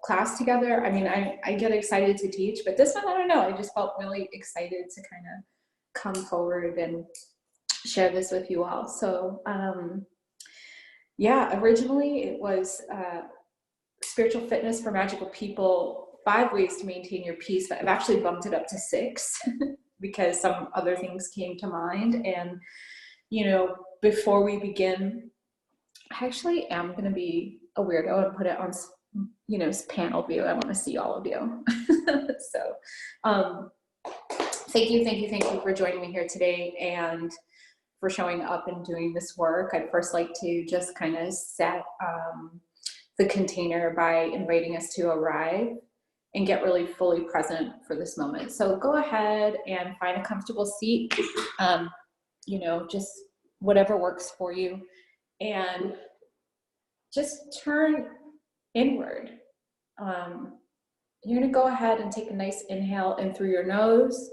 class together. I mean, I get excited to teach, but this one, I don't know, I just felt really excited to kind of come forward and share this with you all. So yeah, originally it was spiritual fitness for magical people, 5 ways to maintain your peace, but I've actually bumped it up to 6 because some other things came to mind. And, you know, before we begin, I actually am going to be a weirdo and put it on, you know, panel view. I want to see all of you. So thank you for joining me here today and for showing up and doing this work. I'd first like to just kind of set the container by inviting us to arrive and get really fully present for this moment. So go ahead and find a comfortable seat, you know, just whatever works for you, and just turn inward. You're gonna go ahead and take a nice inhale in through your nose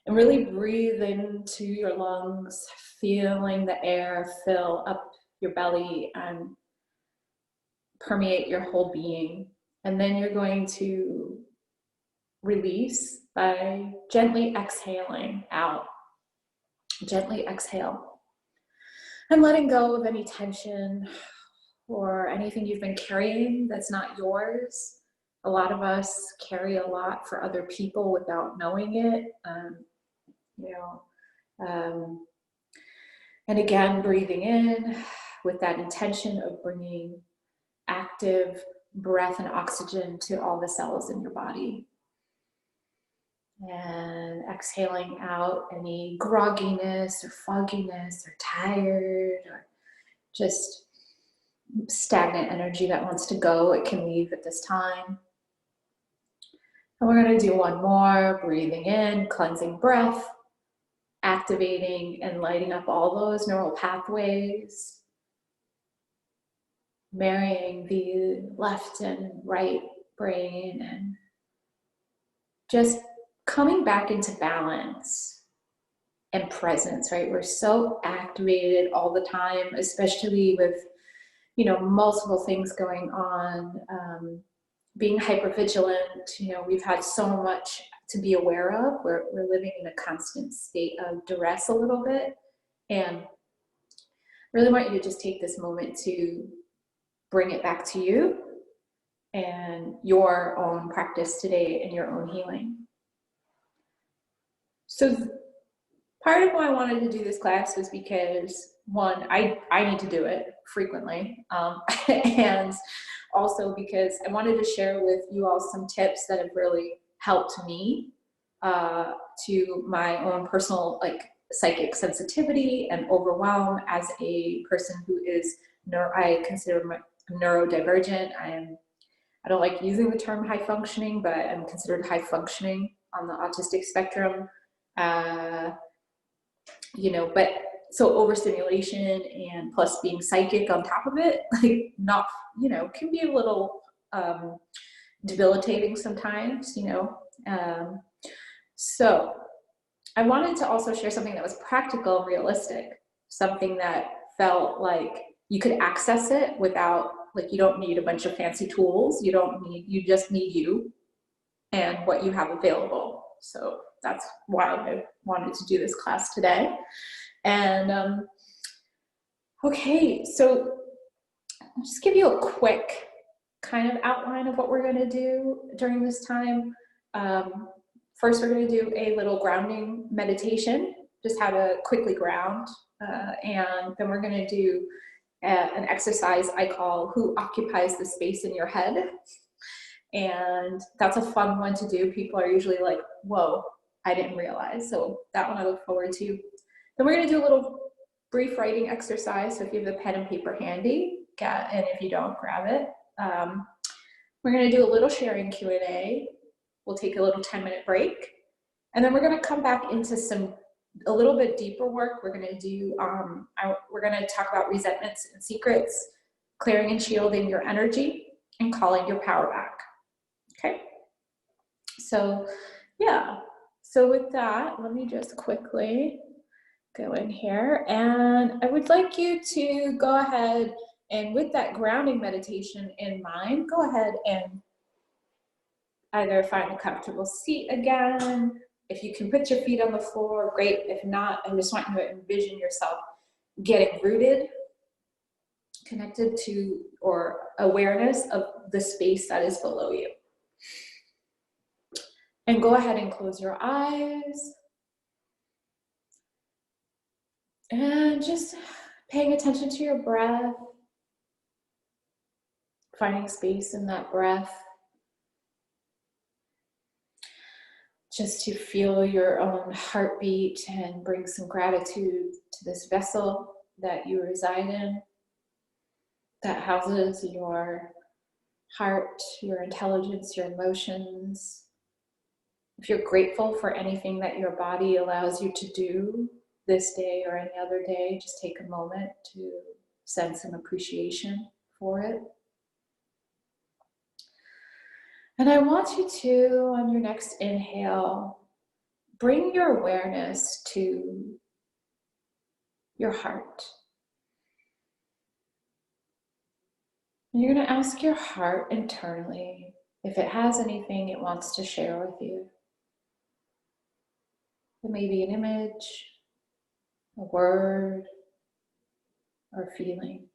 and really breathe into your lungs, feeling the air fill up your belly and permeate your whole being. And then you're going to release by gently exhaling out. Gently exhale and letting go of any tension or anything you've been carrying that's not yours. A lot of us carry a lot for other people without knowing it. You know, and again, breathing in with that intention of bringing active breath and oxygen to all the cells in your body. And exhaling out any grogginess or fogginess or tired or just stagnant energy that wants to go. It can leave at this time. And we're going to do one more. Breathing in, cleansing breath, activating and lighting up all those neural pathways, marrying the left and right brain, and just coming back into balance and presence, right? We're so activated all the time, especially with, you know, multiple things going on, being hypervigilant. You know, we've had so much to be aware of. We're living in a constant state of duress a little bit. And really want you to just take this moment to bring it back to you and your own practice today and your own healing. So part of why I wanted to do this class was because, one, I need to do it frequently, and also because I wanted to share with you all some tips that have really helped me to my own personal, like, psychic sensitivity and overwhelm as a person who is I consider neurodivergent. I don't like using the term high functioning, but I'm considered high functioning on the autistic spectrum. You know, but so overstimulation and plus being psychic on top of it, like, not, you know, can be a little debilitating sometimes, you know. So I wanted to also share something that was practical and realistic, something that felt like you could access it without, like, you don't need a bunch of fancy tools. You just need you and what you have available. So that's why I wanted to do this class today. And okay, so I'll just give you a quick kind of outline of what we're going to do during this time. First, we're going to do a little grounding meditation, just how to quickly ground. And then we're going to do an exercise I call Who Occupies the Space in Your Head? And that's a fun one to do. People are usually like, whoa, I didn't realize. So that one I look forward to. Then we're going to do a little brief writing exercise. So if you have a pen and paper handy, and if you don't, grab it. We're going to do a little sharing Q&A. We'll take a little 10-minute break. And then we're going to come back into a little bit deeper work. We're going to do, we're going to talk about resentments and secrets, clearing and shielding your energy, and calling your power back. Okay, so yeah, so with that, let me just quickly go in here, and I would like you to go ahead And with that grounding meditation in mind, go ahead and either find a comfortable seat again. If you can put your feet on the floor, great. If not, I just want you to envision yourself getting rooted, connected to, or awareness of the space that is below you. And go ahead and close your eyes. And just paying attention to your breath, finding space in that breath. Just to feel your own heartbeat and bring some gratitude to this vessel that you reside in, that houses your heart, your intelligence, your emotions. If you're grateful for anything that your body allows you to do this day or any other day, just take a moment to send some appreciation for it. And I want you to, on your next inhale, bring your awareness to your heart. And you're going to ask your heart internally if it has anything it wants to share with you. It may be an image, a word, or a feeling.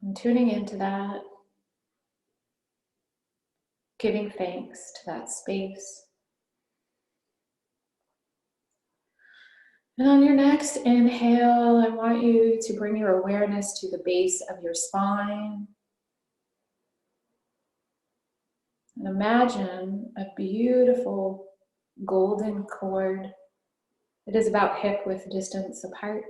And tuning into that, giving thanks to that space. And on your next inhale, I want you to bring your awareness to the base of your spine. And imagine a beautiful golden cord. It is about hip width distance apart.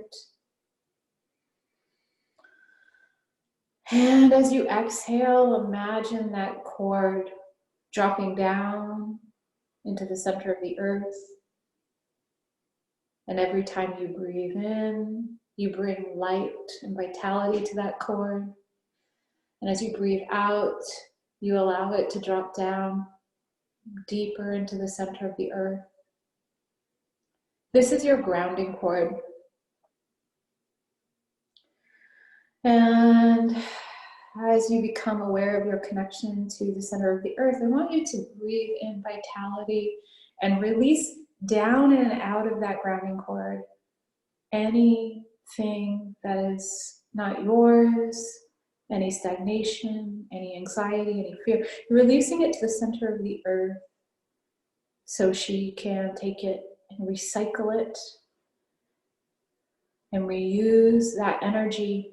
And as you exhale, imagine that cord dropping down into the center of the earth. And every time you breathe in, you bring light and vitality to that cord. And as you breathe out, you allow it to drop down deeper into the center of the earth. This is your grounding cord. And as you become aware of your connection to the center of the earth, I want you to breathe in vitality and release down and out of that grounding cord anything that is not yours, any stagnation, any anxiety, any fear. You're releasing it to the center of the earth so she can take it and recycle it and reuse that energy,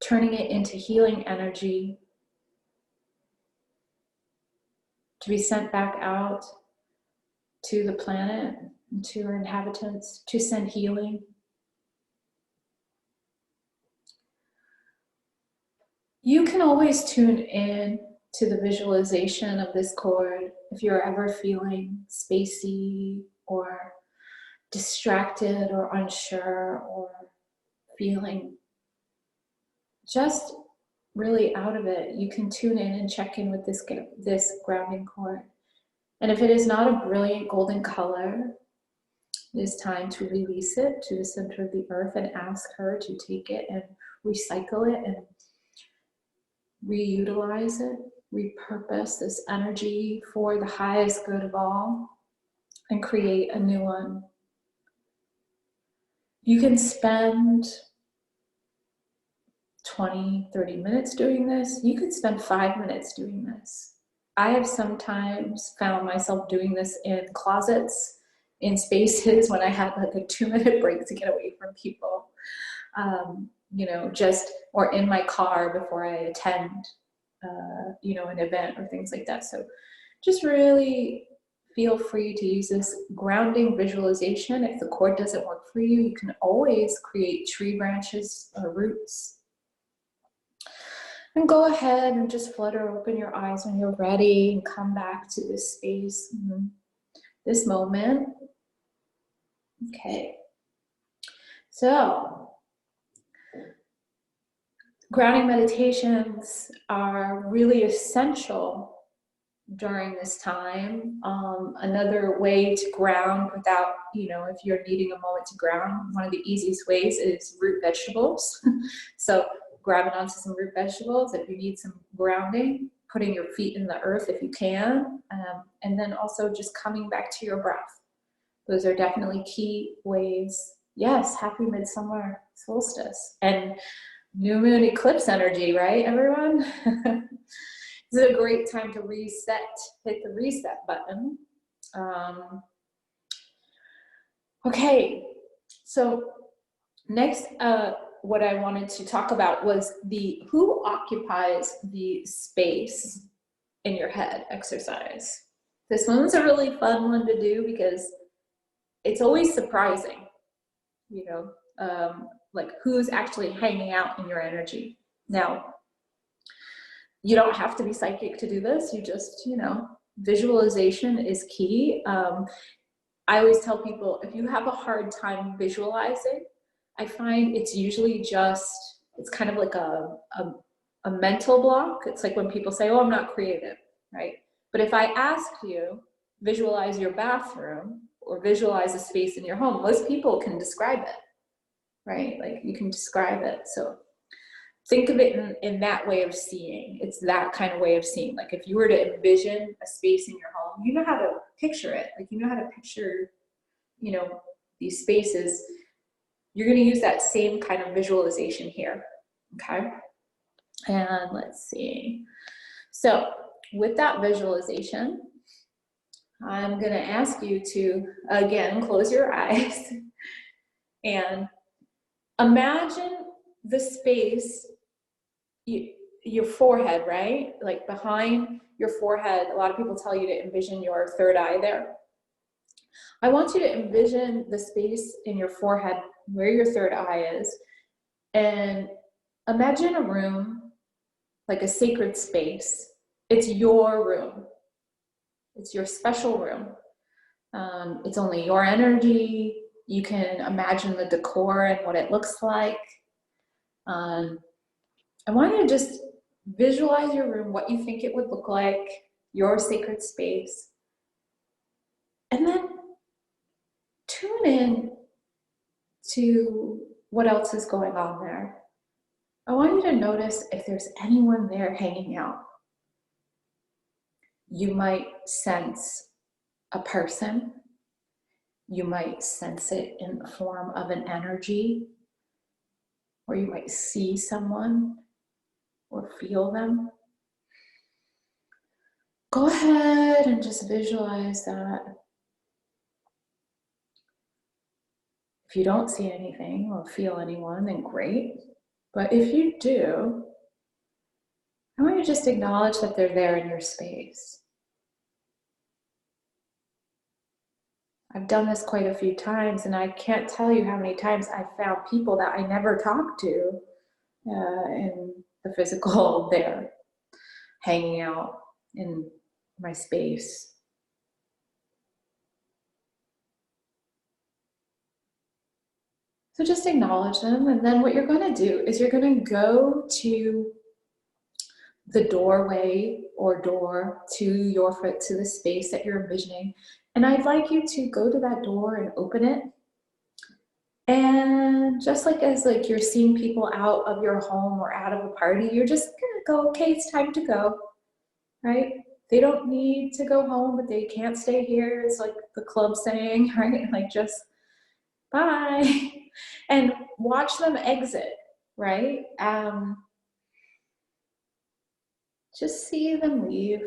turning it into healing energy to be sent back out to the planet and to her inhabitants to send healing. You can always tune in to the visualization of this cord if you're ever feeling spacey or distracted or unsure or feeling just really out of it. You can tune in and check in with this grounding cord. And if it is not a brilliant golden color, it is time to release it to the center of the earth and ask her to take it and recycle it and reutilize it, repurpose this energy for the highest good of all and create a new one. You can spend 20, 30 minutes doing this. You could spend 5 minutes doing this. I have sometimes found myself doing this in closets, in spaces when I had like a 2-minute break to get away from people, or in my car before I attend, an event or things like that. So just really feel free to use this grounding visualization. If the cord doesn't work for you, you can always create tree branches or roots. And go ahead and just flutter open your eyes when you're ready and come back to this space, this moment. Okay. So, grounding meditations are really essential during this time. Another way to ground without, if you're needing a moment to ground, one of the easiest ways is root vegetables. So grabbing onto some root vegetables if you need some grounding, putting your feet in the earth if you can, and then also just coming back to your breath. Those are definitely key ways. Yes, happy midsummer solstice and new moon eclipse energy, right, everyone? This is a great time to reset, hit the reset button. Okay, so next, what I wanted to talk about was who occupies the space in your head exercise. This one's a really fun one to do because it's always surprising, like who's actually hanging out in your energy. Now, you don't have to be psychic to do this. You just, visualization is key. I always tell people, if you have a hard time visualizing, I find it's usually it's kind of like a mental block. It's like when people say, oh, I'm not creative, right? But if I ask you, visualize your bathroom or visualize a space in your home, most people can describe it, right? Like you can describe it. So think of it in that way of seeing. It's that kind of way of seeing. Like if you were to envision a space in your home, you know how to picture it. Like you know how to picture, these spaces. You're going to use that same kind of visualization here. Okay. And let's see. So with that visualization, I'm going to ask you to, again, close your eyes and imagine the space, your forehead, right? Like behind your forehead, a lot of people tell you to envision your third eye there. I want you to envision the space in your forehead where your third eye is, and imagine a room, like a sacred space. It's your room. It's your special room. It's only your energy. You can imagine the decor and what it looks like. I want you to just visualize your room, what you think it would look like, your sacred space. And then tune in to what else is going on there. I want you to notice if there's anyone there hanging out. You might sense a person. You might sense it in the form of an energy, or you might see someone or feel them. Go ahead and just visualize that. If you don't see anything or feel anyone, then great. But if you do, I want you to just acknowledge that they're there in your space. I've done this quite a few times, and I can't tell you how many times I've found people that I never talked to in the physical there, hanging out in my space. So just acknowledge them, and then what you're going to do is you're going to go to the doorway or door to the space that you're envisioning, and I'd like you to go to that door and open it. And just like as like you're seeing people out of your home or out of a party, you're just gonna go, okay, it's time to go, right? They don't need to go home, but they can't stay here. It's like the club saying, right? Like just bye. And watch them exit, right? Just see them leave,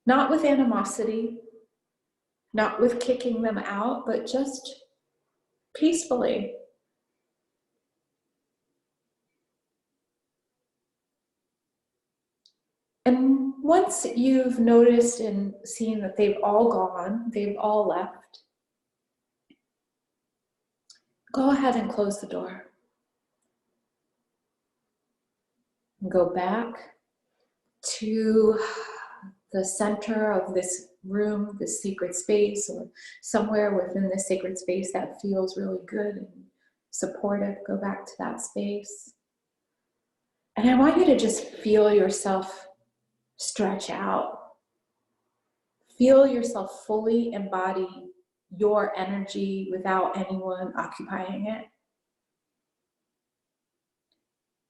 not with animosity, not with kicking them out, but just peacefully. And once you've noticed and seen that they've all gone, they've all left, go ahead and close the door. And go back to the center of this room, this sacred space, or somewhere within this sacred space that feels really good and supportive. Go back to that space. And I want you to just feel yourself stretch out. feel yourself fully embody your energy without anyone occupying it.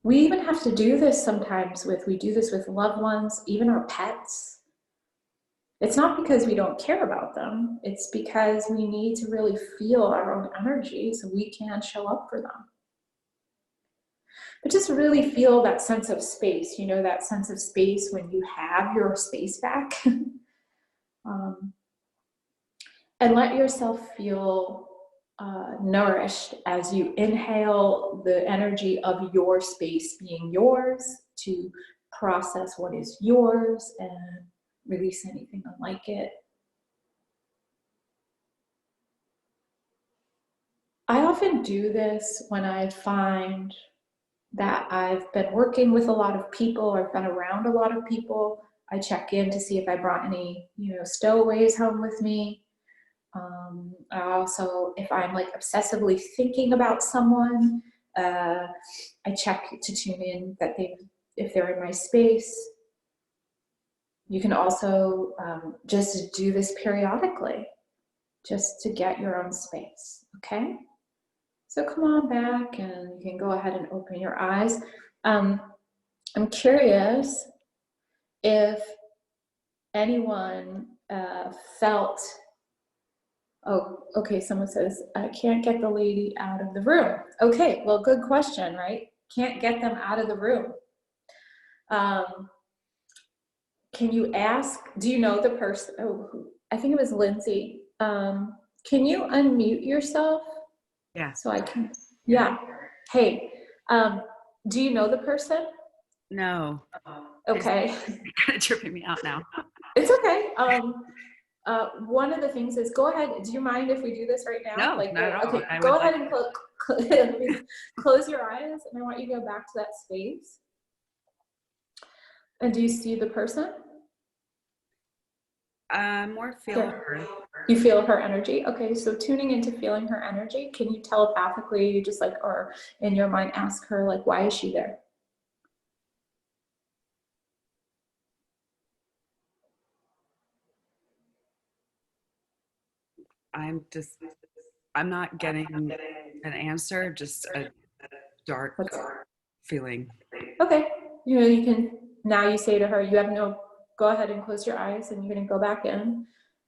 We even have to do this sometimes we do this with loved ones, even our pets. It's not because we don't care about them. It's because we need to really feel our own energy so we can show up for them. But just really feel that sense of space, you know, that sense of space when you have your space back. And let yourself feel nourished as you inhale the energy of your space being yours to process what is yours and release anything unlike it. I often do this when I find that I've been working with a lot of people or been around a lot of people. I check in to see if I brought any, you know, stowaways home with me. I also, if I'm like obsessively thinking about someone, I check to tune in that if they're in my space. You can also just do this periodically, just to get your own space, okay? So come on back and you can go ahead and open your eyes. I'm curious if anyone felt, oh, okay, someone says, I can't get the lady out of the room. Okay, well, good question, right? Can't get them out of the room. Can you ask, do you know the person? Oh, I think it was Lindsay. Can you unmute yourself? Yeah. So I can, yeah. Hey, do you know the person? No. Okay. It's kind of tripping me out now. It's okay. One of the things is, go ahead. Do you mind if we do this right now? No, like, not at all. okay, I go would ahead like and close your eyes, and I want you to go back to that space. And do you see the person? More feel her. You feel her energy? Okay, so tuning into feeling her energy, can you telepathically just like, or in your mind ask her, like, why is she there? I'm not getting an answer, just a dark feeling. Okay, you know, you can, now you say to her, you have no, go ahead and close your eyes and you're gonna go back in.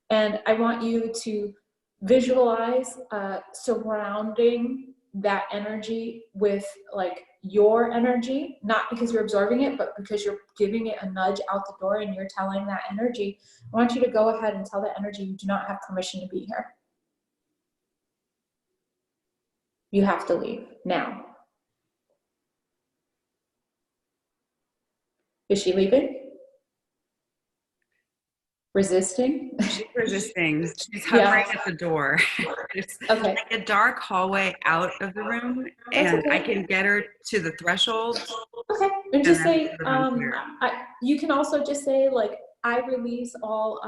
And I want you to visualize surrounding that energy with like your energy, not because you're absorbing it, but because you're giving it a nudge out the door and you're telling that energy. I want you to go ahead and tell the energy you do not have permission to be here. You have to leave now. Is she leaving? Resisting? She's resisting. She's hovering Yeah. at the door. It's Okay. like a dark hallway out of the room, That's and okay. I can get her to the threshold. Okay, and just then say, you can also just say, like, I release all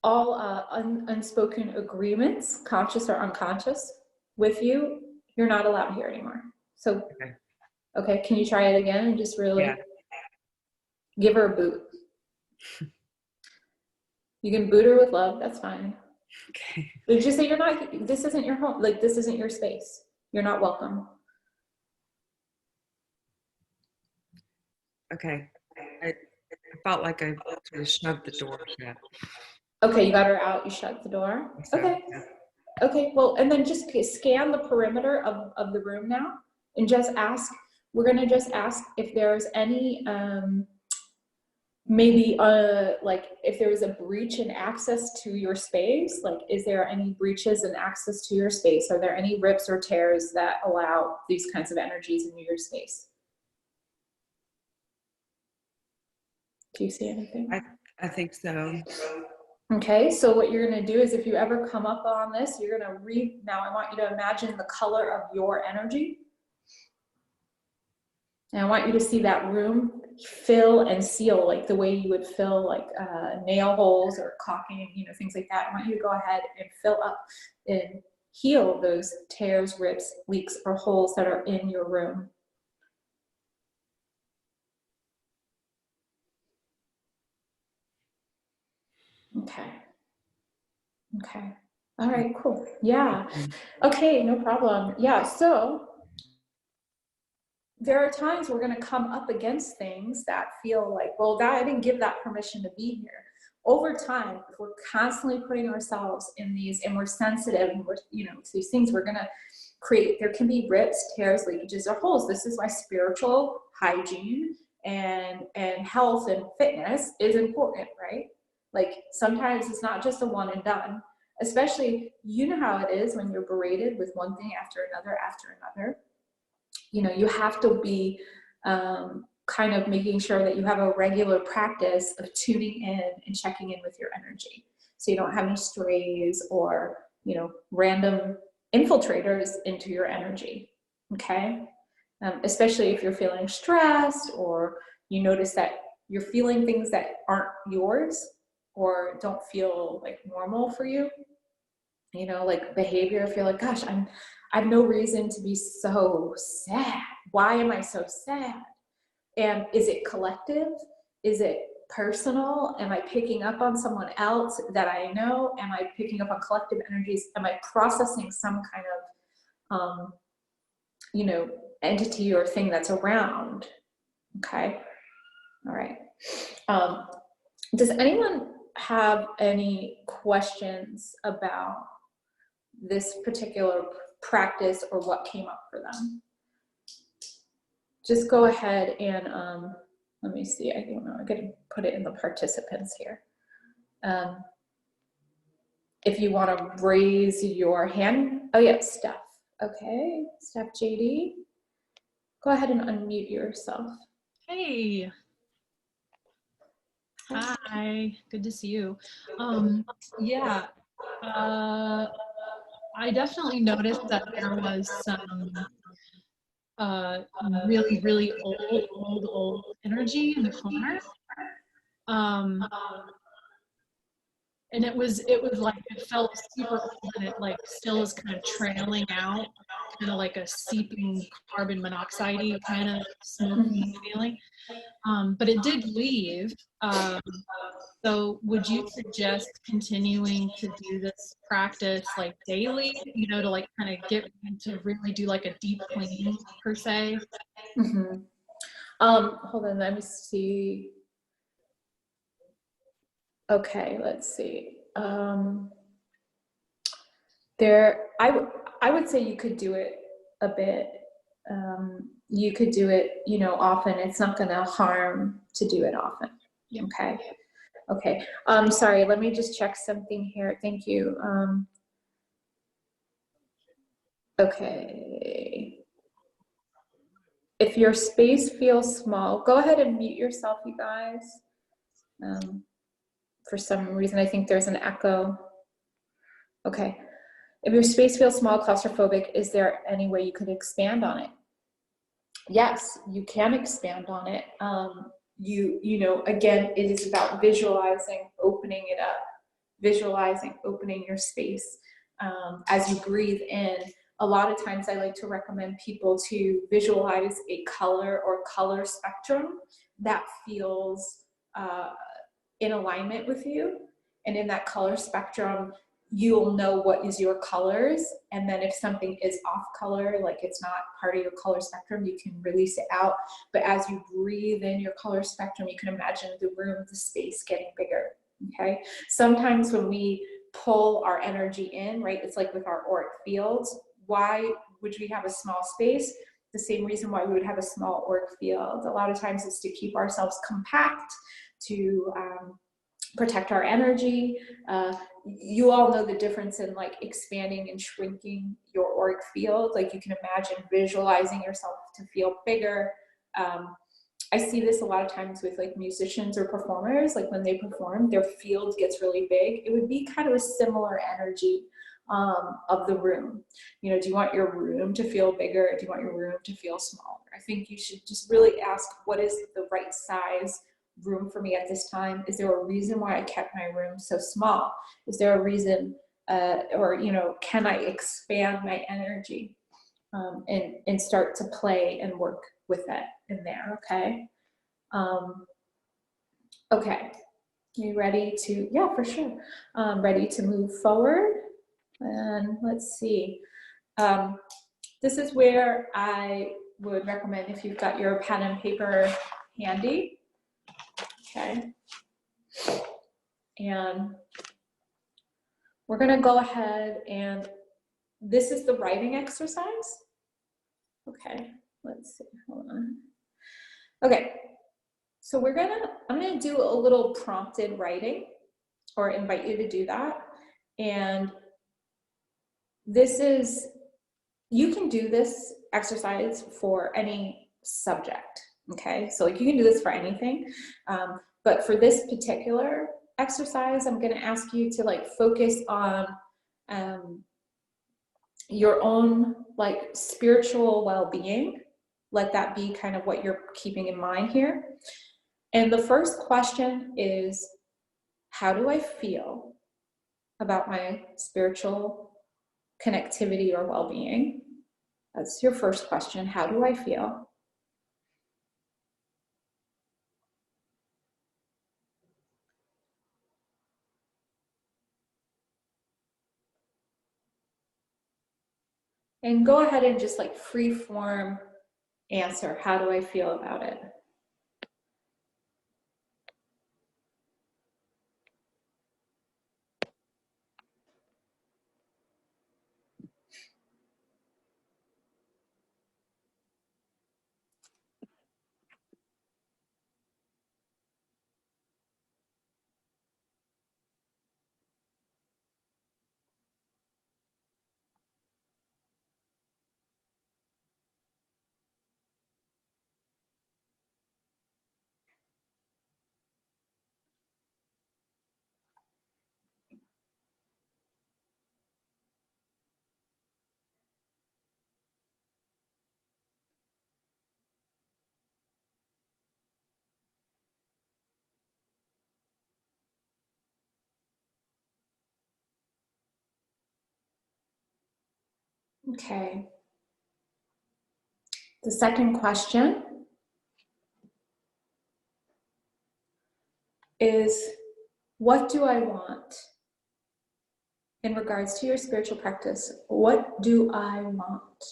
unspoken agreements, conscious or unconscious, with you. You're not allowed here anymore. So, okay, can you try it again and just really give her a boot? You can boot her with love, that's fine. Okay. But just say, you're not, this isn't your home, like, this isn't your space. You're not welcome. Okay. I felt like I sort of shoved the door shut. Okay, you got her out, you shut the door. So, okay. yeah. Okay, well, and then just scan the perimeter of the room now and just ask, we're gonna just ask if there's any, maybe like if there was a breach in access to your space, like is there any breaches in access to your space? Are there any rips or tears that allow these kinds of energies in your space? Do you see anything? I think so. Okay, so what you're gonna do is if you ever come up on this, you're gonna now I want you to imagine the color of your energy. And I want you to see that room fill and seal like the way you would fill like nail holes or caulking, you know, things like that. I want you to go ahead and fill up and heal those tears, rips, leaks, or holes that are in your room. Okay. Okay. All right, cool. Yeah. Okay, no problem. Yeah, so there are times we're going to come up against things that feel like, well, that I didn't give that permission to be here. Over time, if we're constantly putting ourselves in these, and we're sensitive, and we're, you know, to these things, we're going to create, there can be rips, tears, leakages, or holes. This is why spiritual hygiene and health and fitness is important, right? Like sometimes it's not just a one and done, especially, you know how it is when you're berated with one thing after another after another. You know, you have to be kind of making sure that you have a regular practice of tuning in and checking in with your energy, so you don't have any strays or, you know, random infiltrators into your energy. Okay. Especially if you're feeling stressed, or you notice that you're feeling things that aren't yours or don't feel like normal for you, you know, like behavior. If you're like, gosh, I have no reason to be so sad. Why am I so sad? And is it collective? Is it personal? Am I picking up on someone else that I know? Am I picking up on collective energies? Am I processing some kind of, you know, entity or thing that's around? Okay. All right. Does anyone have any questions about this particular practice or what came up for them? Just go ahead and let me see. I don't know. I'm going to put it in the participants here. If you want to raise your hand. Oh yeah, Steph. Okay, Steph JD. Go ahead and unmute yourself. Hey. Hi. Good to see you. Yeah. I definitely noticed that there was some really, really old energy in the corner. And it was like, it felt super old, and it like still is kind of trailing out, kind of like a seeping carbon monoxide kind of smoky feeling. But it did leave. So would you suggest continuing to do this practice like daily, you know, to like kind of get to really do like a deep cleaning per se? Mm-hmm. Hold on, let me see. Okay, let's see. I would say you could do it a bit. You could do it, you know, often. It's not going to harm to do it often. Yep. Okay. Okay. Sorry, let me just check something here. Thank you. Okay. If your space feels small, go ahead and mute yourself, you guys. For some reason, I think there's an echo. Okay. If your space feels small, claustrophobic, is there any way you could expand on it? Yes, you can expand on it. You know, again, it is about visualizing, opening it up, visualizing, opening your space. As you breathe in, a lot of times I like to recommend people to visualize a color or color spectrum that feels in alignment with you. And in that color spectrum, you'll know what is your colors. And then if something is off color, like it's not part of your color spectrum, you can release it out. But as you breathe in your color spectrum, you can imagine the room, the space getting bigger. Okay. Sometimes when we pull our energy in, right, it's like with our auric fields. Why would we have a small space? The same reason why we would have a small auric field. A lot of times it's to keep ourselves compact, to protect our energy. You all know the difference in like expanding and shrinking your auric field. Like you can imagine visualizing yourself to feel bigger. I see this a lot of times with like musicians or performers, like when they perform, their field gets really big. It would be kind of a similar energy of the room. You know, do you want your room to feel bigger? Or do you want your room to feel smaller? I think you should just really ask, what is the right size room for me at this time? Is there a reason why I kept my room so small? Is there a reason, or, you know, can I expand my energy and start to play and work with that in there? Okay. Okay. You ready to, yeah, for sure. Ready to move forward? And let's see. This is where I would recommend if you've got your pen and paper handy. Okay. And we're gonna go ahead and this is the writing exercise. Okay, let's see, hold on. Okay, so I'm gonna do a little prompted writing, or invite you to do that. And this is, you can do this exercise for any subject, okay? So like you can do this for anything, but for this particular exercise, I'm gonna ask you to like focus on your own like spiritual well-being. Let that be kind of what you're keeping in mind here. And the first question is, how do I feel about my spiritual connectivity or well-being? That's your first question. How do I feel? And go ahead and just like free form answer. How do I feel about it? Okay. The second question is, what do I want? In regards to your spiritual practice, what do I want?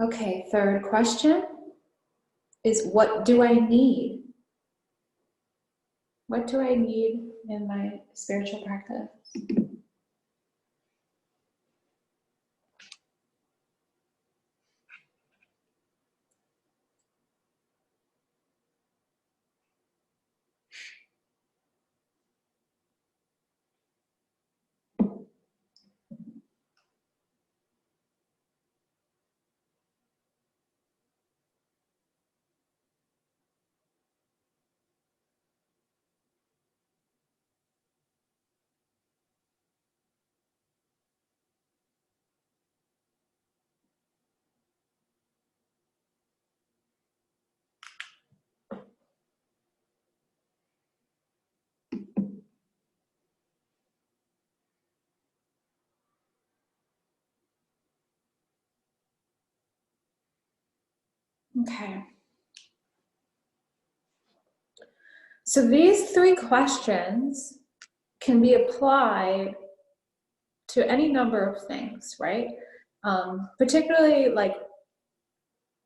Okay, third question is, what do I need? What do I need in my spiritual practice? Okay. So these three questions can be applied to any number of things, right? Particularly like,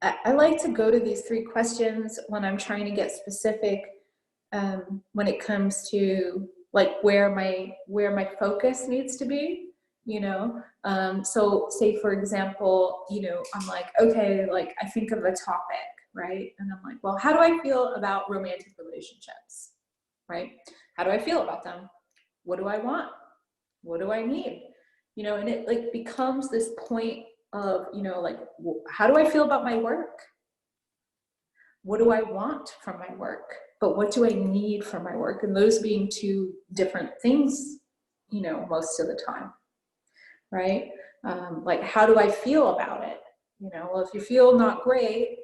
I like to go to these three questions when I'm trying to get specific, when it comes to like where my focus needs to be. you know? So say, for example, you know, I'm like, okay, like I think of a topic, right? And I'm like, well, how do I feel about romantic relationships, right? How do I feel about them? What do I want? What do I need? You know, and it like becomes this point of, you know, like, how do I feel about my work? What do I want from my work? But what do I need from my work? And those being two different things, you know, most of the time, right? Like, how do I feel about it? You know, well, if you feel not great,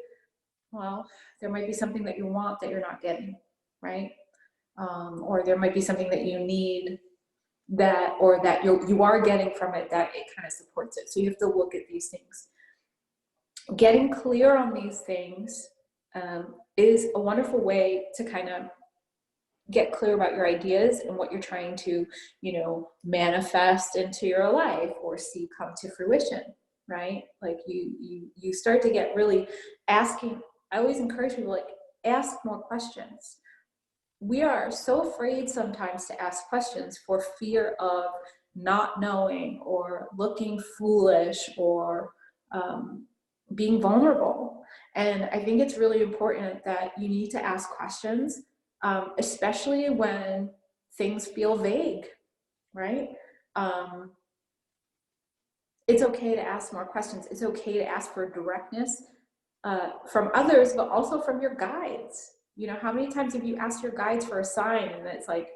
well, there might be something that you want that you're not getting, right? Or there might be something that you need that, or that you are getting from it, that it kind of supports it. So you have to look at these things. Getting clear on these things is a wonderful way to kind of get clear about your ideas and what you're trying to, you know, manifest into your life or see come to fruition, right? Like you start to get really asking. I always encourage people, like, ask more questions. We are so afraid sometimes to ask questions for fear of not knowing or looking foolish or being vulnerable. And I think it's really important that you need to ask questions, especially when things feel vague, right? It's okay to ask more questions. It's okay to ask for directness from others, but also from your guides. You know, how many times have you asked your guides for a sign and it's like,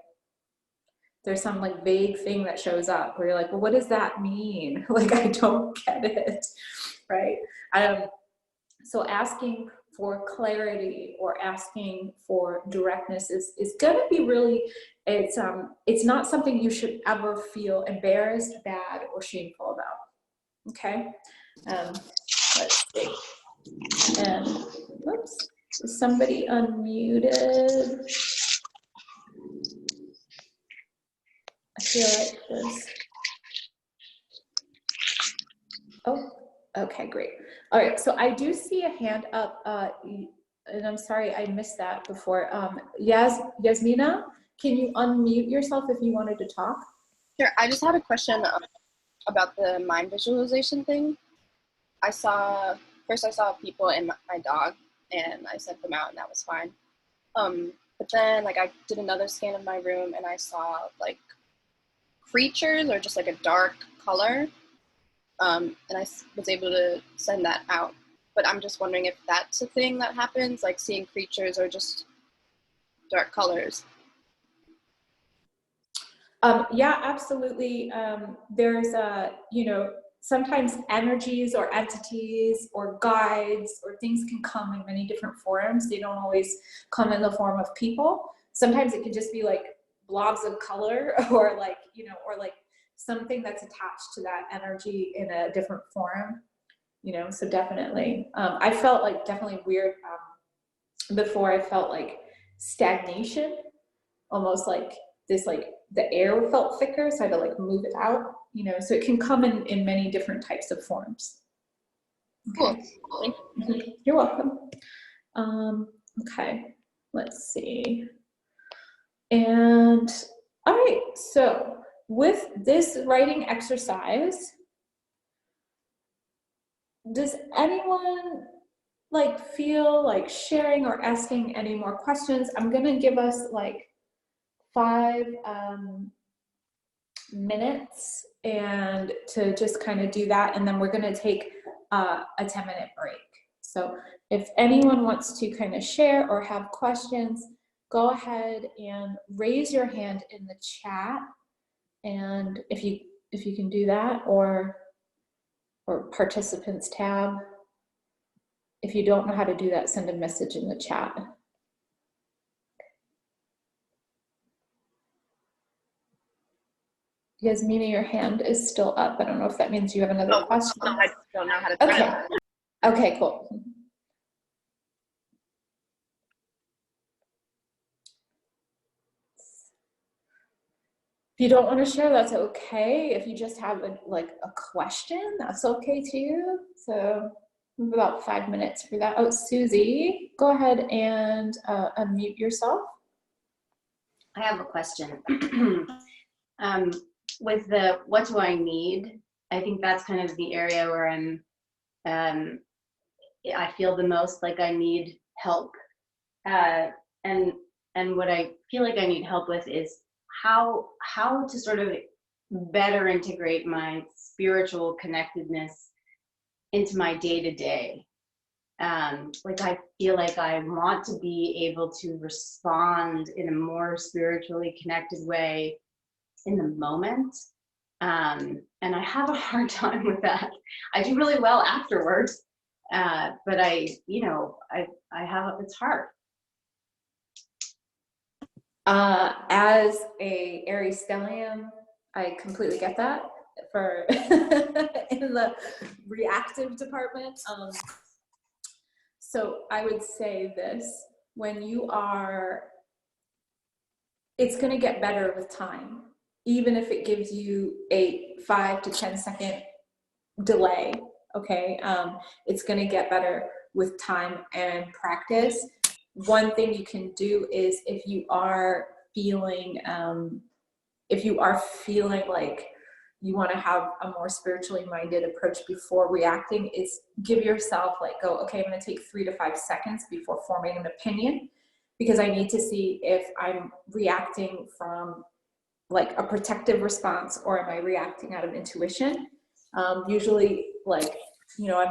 there's some like vague thing that shows up where you're like, well, what does that mean? Like, I don't get it, right? So asking for clarity or asking for directness is going to be really, it's not something you should ever feel embarrassed, bad, or shameful about. Okay, let's see. And whoops, is somebody unmuted? I feel like this. Oh, okay, great. All right, so I do see a hand up, and I'm sorry I missed that before. Yasmina, can you unmute yourself if you wanted to talk? Sure. I just had a question about the mind visualization thing. I saw people and my dog, and I sent them out, and that was fine. But then, like, I did another scan of my room, and I saw like creatures or just like a dark color, and I was able to send that out. But I'm just wondering if that's a thing that happens, like seeing creatures or just dark colors. Yeah, absolutely. There's you know, sometimes energies or entities or guides or things can come in many different forms. They don't always come in the form of people. Sometimes it can just be like blobs of color or like, you know, or like something that's attached to that energy in a different form, you know, so definitely. I felt like definitely weird before. I felt like stagnation, almost like this, like the air felt thicker, so I had to like move it out, you know, so it can come in many different types of forms. Okay. Cool. Thank you. You're welcome. Okay, let's see. And all right, so with this writing exercise, does anyone like feel like sharing or asking any more questions? I'm gonna give us like 5 minutes and to just kind of do that, and then we're going to take a 10-minute break. So if anyone wants to kind of share or have questions, go ahead and raise your hand in the chat, and if you can do that, or participants tab. If you don't know how to do that, send a message in the chat. Yasmina, your hand is still up. I don't know if that means you have another question. No, I don't know how to turn it. Okay, cool. If you don't want to share, that's okay. If you just have a question, that's okay too. So we have about 5 minutes for that. Oh, Susie, go ahead and unmute yourself. I have a question. with the what do I need, I think that's kind of the area where I feel the most like I need help. And what I feel like I need help with is how to sort of better integrate my spiritual connectedness into my day-to-day. Like I feel like I want to be able to respond in a more spiritually connected way in the moment. And I have a hard time with that. I do really well afterwards, but I have, it's hard. As a Aries stellium, I completely get that for in the reactive department. So I would say this, when you are, it's going to get better with time, even if it gives you a 5 to 10 second delay. Okay. It's going to get better with time and practice. One thing you can do is if you are feeling like you want to have a more spiritually minded approach before reacting, is give yourself like, go, okay, I'm going to take 3 to 5 seconds before forming an opinion, because I need to see if I'm reacting from like a protective response or am I reacting out of intuition. Usually, like, you know,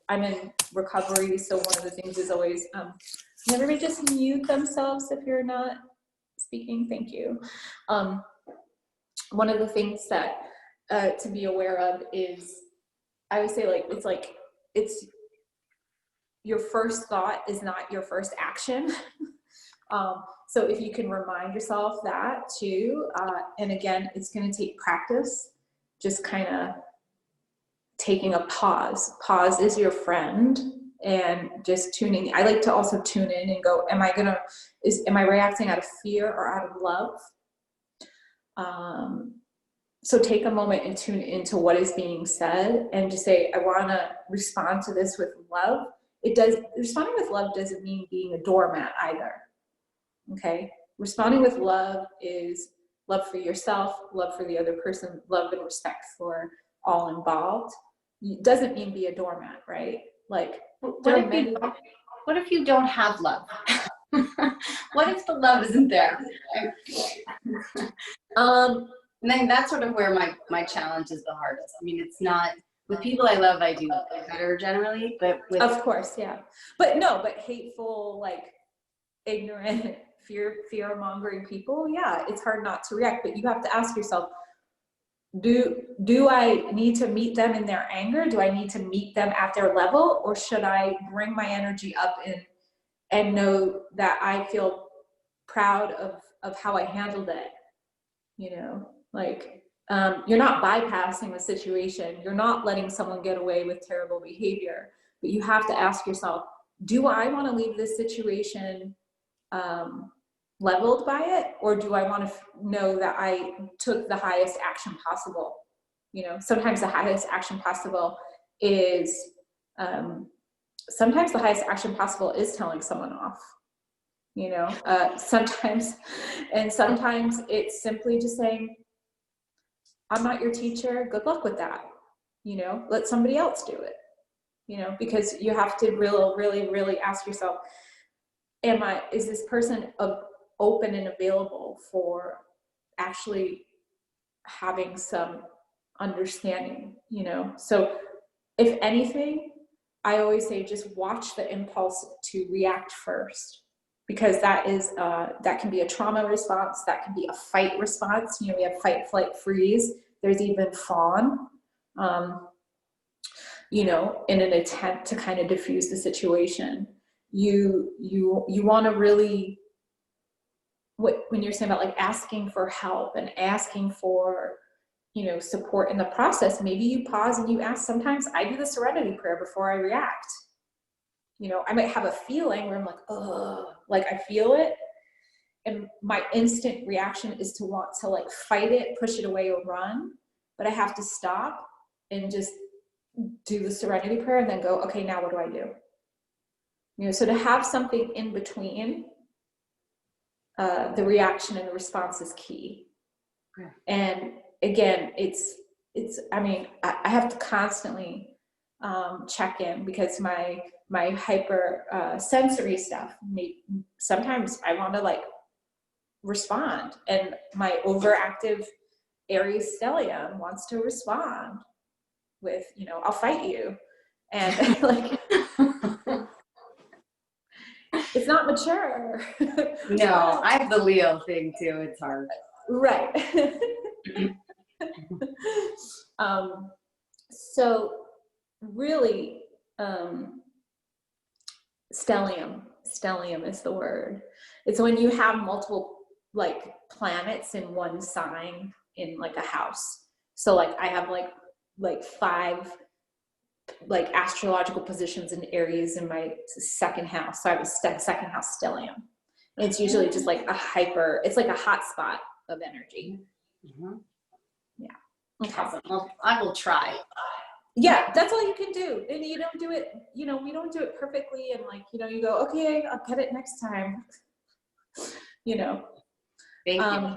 I'm in recovery, so one of the things is always can everybody just mute themselves if you're not speaking? Thank you. One of the things that to be aware of is, I would say, like, it's your first thought is not your first action. So if you can remind yourself that too, and again, it's going to take practice, just kind of taking a pause. Pause is your friend, and just tuning. I like to also tune in and go, am I reacting out of fear or out of love? So take a moment and tune into what is being said and just say, I want to respond to this with love. Responding with love doesn't mean being a doormat either. Okay. Responding with love is love for yourself, love for the other person, love and respect for all involved. It doesn't mean be a doormat, right? Like, what if you don't have love? What if the love isn't there? And then that's sort of where my challenge is the hardest. I mean, it's not, with people I love, I do better generally, but with... Of course, yeah. But hateful, like, ignorant, fear-mongering people, yeah, it's hard not to react, but you have to ask yourself, do I need to meet them in their anger? Do I need to meet them at their level? Or should I bring my energy up and know that I feel proud of how I handled it? You know, like, you're not bypassing the situation. You're not letting someone get away with terrible behavior, but you have to ask yourself, do I want to leave this situation leveled by it? Or do I want to know that I took the highest action possible? You know, sometimes the highest action possible is, telling someone off. You know, sometimes it's simply just saying, I'm not your teacher, good luck with that. You know, let somebody else do it. You know, because you have to really, really ask yourself, is this person open and available for actually having some understanding, you know? So if anything, I always say just watch the impulse to react first, because that can be a trauma response, that can be a fight response. You know, we have fight, flight, freeze. There's even fawn, you know, in an attempt to kind of diffuse the situation. You want to really, when you're saying about like asking for help and asking for, you know, support in the process, maybe you pause and you ask. Sometimes I do the serenity prayer before I react. You know, I might have a feeling where I'm like, oh, like I feel it, and my instant reaction is to want to like fight it, push it away, or run. But I have to stop and just do the serenity prayer and then go, okay, now what do I do? You know, so to have something in between the reaction and the response is key. Okay. And again, I mean, I have to constantly check in because my hyper sensory stuff, sometimes I want to like respond, and my overactive Aries stellium wants to respond with, you know, I'll fight you. And like, it's not mature. No, I have the Leo thing too. It's hard. Right. So really, stellium is the word. It's when you have multiple like planets in one sign in like a house. So like I have like 5 like astrological positions in Aries in my second house. So I have a second house stellium. And it's usually just like it's like a hot spot of energy. Mm-hmm. Yeah. Okay. Awesome. Well, I will try. Yeah, that's all you can do. And you don't do it, you know, we don't do it perfectly. And like, you know, you go, okay, I'll get it next time. You know. Thank you.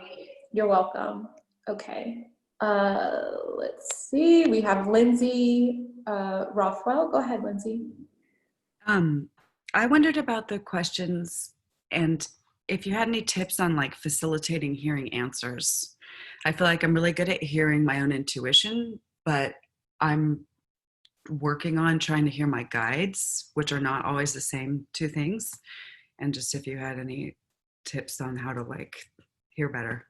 You're welcome. Okay. Let's see. We have Lindsay Rothwell. Go ahead, Lindsay. I wondered about the questions and if you had any tips on like facilitating hearing answers. I feel like I'm really good at hearing my own intuition, but I'm working on trying to hear my guides, which are not always the same 2 things. And just if you had any tips on how to like hear better.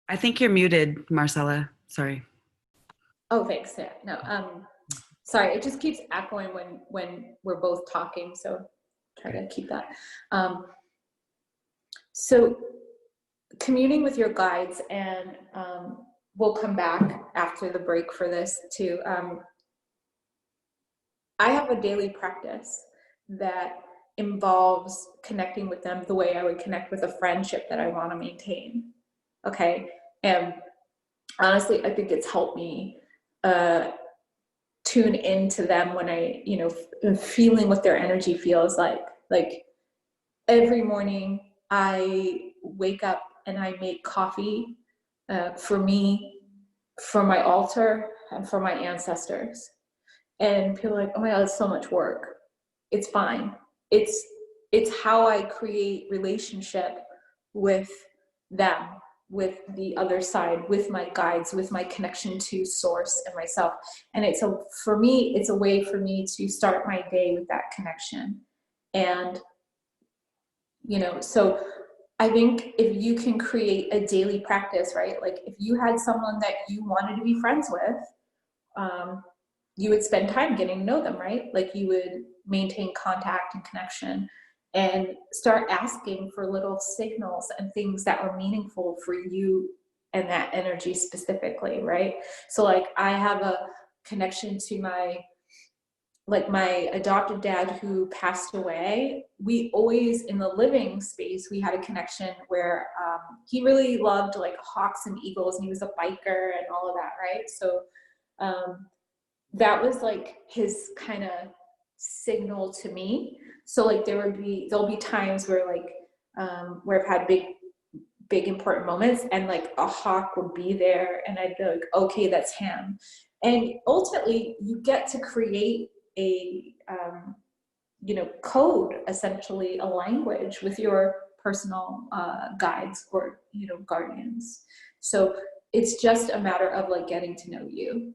I think you're muted, Marcella. Sorry. Oh, thanks. Yeah, no, sorry, it just keeps echoing when we're both talking, so try to keep that. So communing with your guides, and we'll come back after the break for this too. I have a daily practice that involves connecting with them the way I would connect with a friendship that I want to maintain. Okay, and honestly, I think it's helped me tune into them when I, you know, feeling what their energy feels like. Like every morning I wake up and I make coffee for me, for my altar, and for my ancestors. And people are like, oh my God, it's so much work. It's fine. It's how I create relationship with them, with the other side, with my guides, with my connection to source and myself. And for me, it's a way for me to start my day with that connection. And, you know, so I think if you can create a daily practice, right? Like if you had someone that you wanted to be friends with, you would spend time getting to know them, right? Like you would maintain contact and connection and start asking for little signals and things that are meaningful for you and that energy specifically, right? So like I have a connection to my adopted dad who passed away. We always, in the living space, we had a connection where he really loved like hawks and eagles, and he was a biker and all of that, right? So that was like his kind of signal to me. So like there'll be times where like where I've had big important moments, and like a hawk would be there, and I'd be like, okay, that's him. And ultimately you get to create a you know, code, essentially a language with your personal guides or, you know, guardians. So it's just a matter of like getting to know you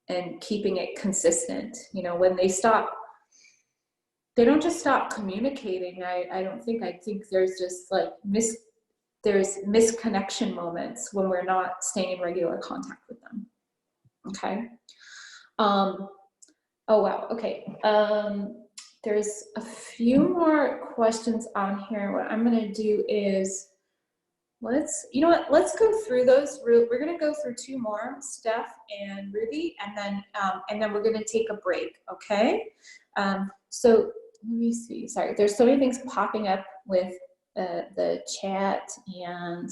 and keeping it consistent. You know, when they don't just stop communicating. I think there's just like there's misconnection moments when we're not staying in regular contact with them. Okay. Oh wow. Okay. There's a few more questions on here. What I'm gonna do is let's go through those. We're gonna go through 2 more, Steph and Ruby, and then we're gonna take a break. Okay. So let me see. Sorry, there's so many things popping up with the chat, and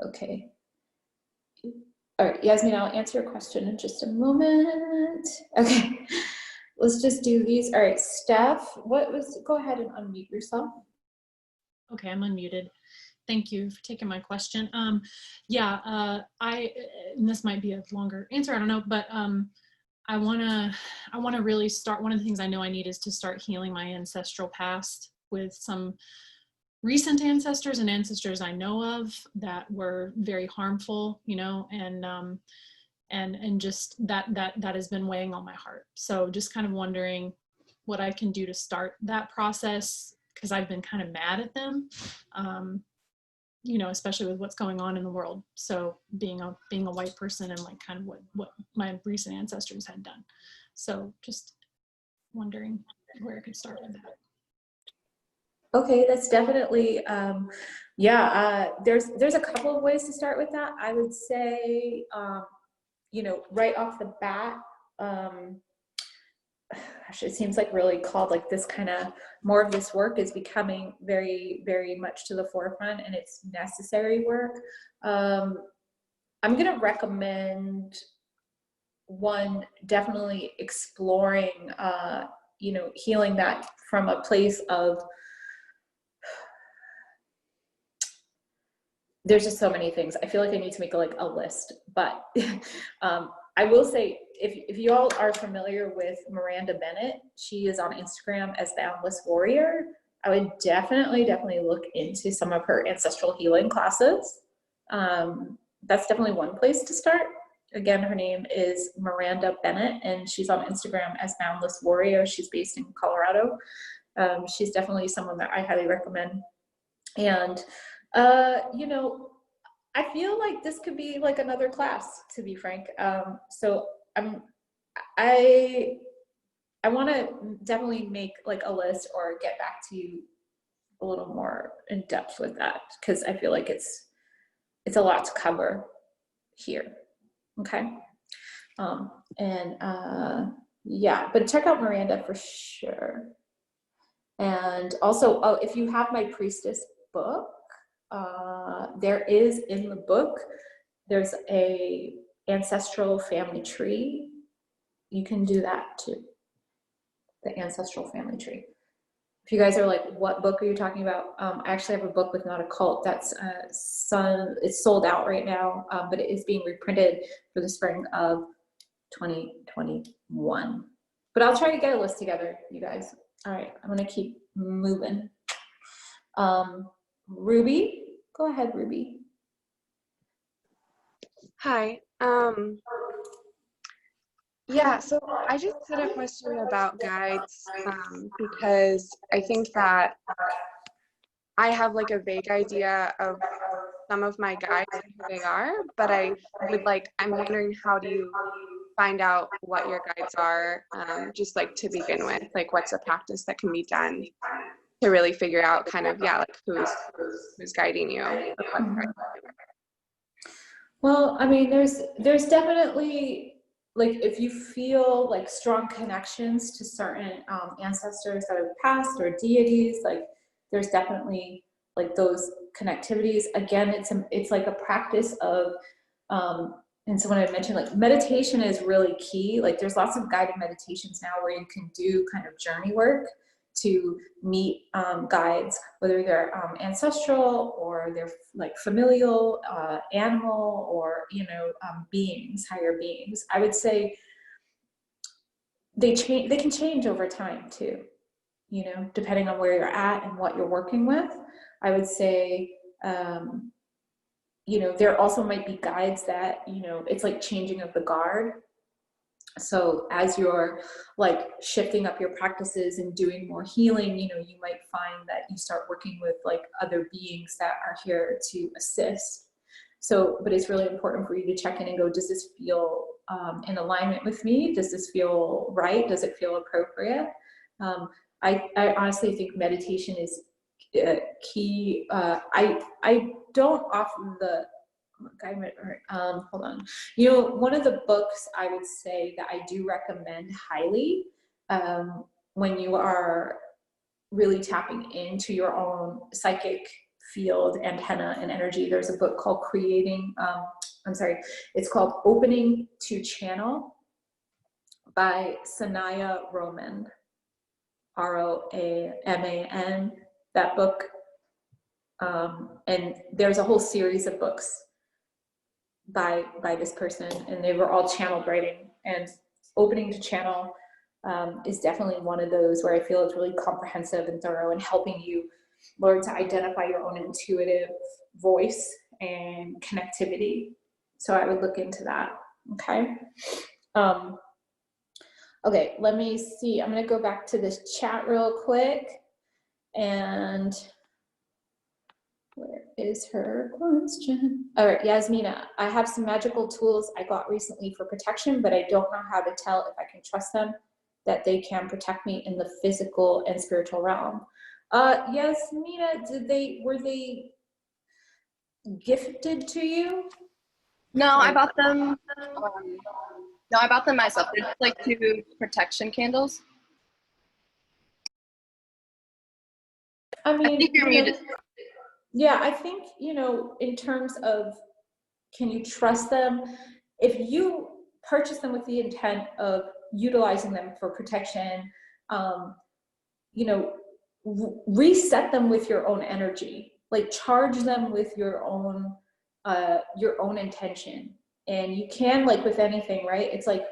okay. All right, Yasmin, I'll answer your question in just a moment. Okay, let's just do these. All right, Steph, go ahead and unmute yourself. Okay, I'm unmuted. Thank you for taking my question. Yeah, and this might be a longer answer, I don't know, but I wanna really start, one of the things I know I need is to start healing my ancestral past with some recent ancestors and ancestors I know of that were very harmful, you know, and just that has been weighing on my heart. So just kind of wondering what I can do to start that process, because I've been kind of mad at them, you know, especially with what's going on in the world. So being a white person and like kind of what my recent ancestors had done. So just wondering where I could start with that. Okay, that's definitely, there's a couple of ways to start with that. I would say, you know, right off the bat, gosh, it seems like really called like this kind of more of this work is becoming very, very much to the forefront, and it's necessary work. I'm going to recommend one, definitely exploring, you know, healing that from a place of, there's just so many things. I feel like I need to make a list, but I will say, if you all are familiar with Miranda Bennett, she is on Instagram as Boundless Warrior. I would definitely look into some of her ancestral healing classes. That's definitely one place to start. Again, her name is Miranda Bennett, and she's on Instagram as Boundless Warrior. She's based in Colorado. She's definitely someone that I highly recommend. And you know, I feel like this could be like another class, to be frank. So I want to definitely make like a list or get back to you a little more in depth with that, because I feel like it's a lot to cover here. Okay. Yeah, but check out Miranda for sure. And also, oh, if you have my Priestess book, there is in the book, there's a ancestral family tree. You can do that too, the ancestral family tree. If you guys are like, what book are you talking about? I actually have a book with Notacult that's it's sold out right now, but it is being reprinted for the spring of 2021. But I'll try to get a list together, you guys. All right, I'm gonna keep moving. Ruby, go ahead, Ruby. Hi. Yeah, so I just had a question about guides, because I think that I have like a vague idea of some of my guides and who they are, but I'm wondering, how do you find out what your guides are, just like to begin with? Like, what's a practice that can be done to really figure out kind of, yeah, like who's guiding you? Or what's guiding you? Well, I mean, there's definitely, like, if you feel like strong connections to certain ancestors that have passed or deities, like there's definitely like those connectivities. Again, it's like a practice of, and so when I mentioned like meditation is really key. Like there's lots of guided meditations now where you can do kind of journey work to meet guides, whether they're ancestral or they're like familial, animal, or, you know, beings, higher beings. I would say they can change over time too, you know, depending on where you're at and what you're working with. I would say, you know, there also might be guides that, you know, it's like changing of the guard. So as you're like shifting up your practices and doing more healing, you know, you might find that you start working with like other beings that are here to assist. So, but it's really important for you to check in and go, does this feel in alignment with me? Does this feel right? Does it feel appropriate? I honestly think meditation is key. I don't offer the hold on. You know, one of the books I would say that I do recommend highly when you are really tapping into your own psychic field, antenna, and energy, there's a book called it's called Opening to Channel by Sanaya Roman, Roman. That book And there's a whole series of books by this person, and they were all channel writing, and opening to channel is definitely one of those where I feel it's really comprehensive and thorough and helping you learn to identify your own intuitive voice and connectivity. So I would look into that. Okay. Okay, let me see. I'm gonna go back to this chat real quick. And where is her question? All right, Yasmina, I have some magical tools I got recently for protection, but I don't know how to tell if I can trust them, that they can protect me in the physical and spiritual realm. Yasmina, were they gifted to you? No, I bought them. No, I bought them myself. They're just like 2 protection candles. I mean, I think you're muted. Yeah, I think, in terms of, can you trust them? If you purchase them with the intent of utilizing them for protection, reset them with your own energy, like charge them with your own intention. And you can, like with anything, right? It's like,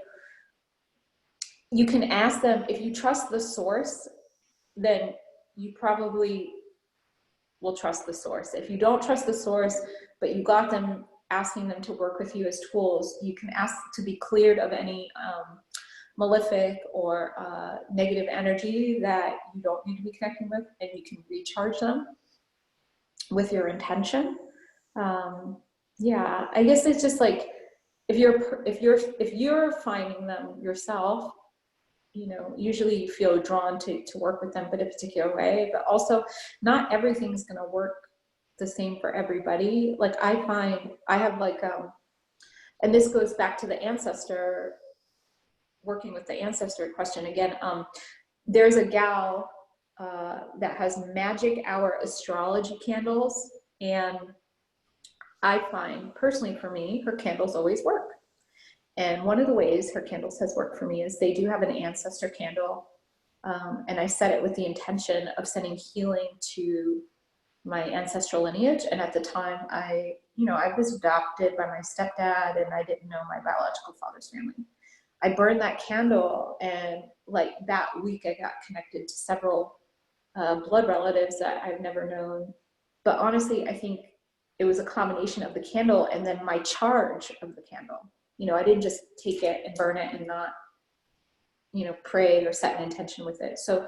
you can ask them, if you trust the source, then you probably will trust the source. If you don't trust the source, but you got them, asking them to work with you as tools, you can ask to be cleared of any malefic or negative energy that you don't need to be connecting with, and you can recharge them with your intention. Yeah, I guess it's just like, if you're finding them yourself, usually you feel drawn to work with them in a particular way, but also not everything's going to work the same for everybody. Like I find I have like, and this goes back to the ancestor, working with the ancestor question again. There's a gal that has magic hour astrology candles, and I find personally for me, her candles always work. And one of the ways her candles has worked for me is they do have an ancestor candle. And I set it with the intention of sending healing to my ancestral lineage. And at the time I was adopted by my stepdad, and I didn't know my biological father's family. I burned that candle, and like that week I got connected to several blood relatives that I've never known. But honestly, I think it was a combination of the candle and then my charge of the candle. I didn't just take it and burn it and not, pray or set an intention with it. So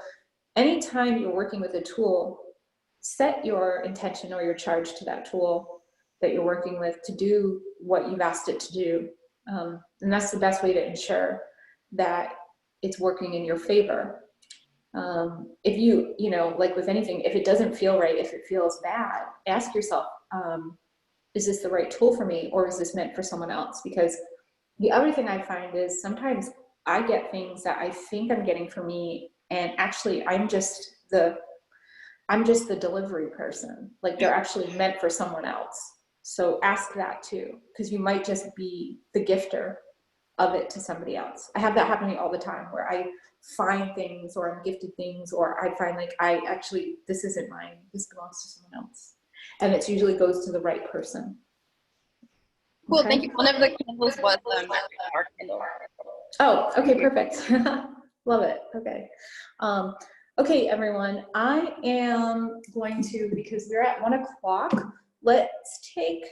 anytime you're working with a tool, set your intention or your charge to that tool that you're working with to do what you've asked it to do. And that's the best way to ensure that it's working in your favor. If you like with anything, if it doesn't feel right, if it feels bad, ask yourself, is this the right tool for me, or is this meant for someone else? Because the other thing I find is sometimes I get things that I think I'm getting for me, and actually I'm just the delivery person. Like they're actually meant for someone else. So ask that too, because you might just be the gifter of it to somebody else. I have that happening all the time, where I find things, or I'm gifted things, or I find like this isn't mine, this belongs to someone else. And it usually goes to the right person. Cool, Okay. thank you. One of the candles was the magic hour candle. Oh, okay, perfect. Love it. Okay. Okay, everyone, I am going to, because we're at 1 o'clock, let's take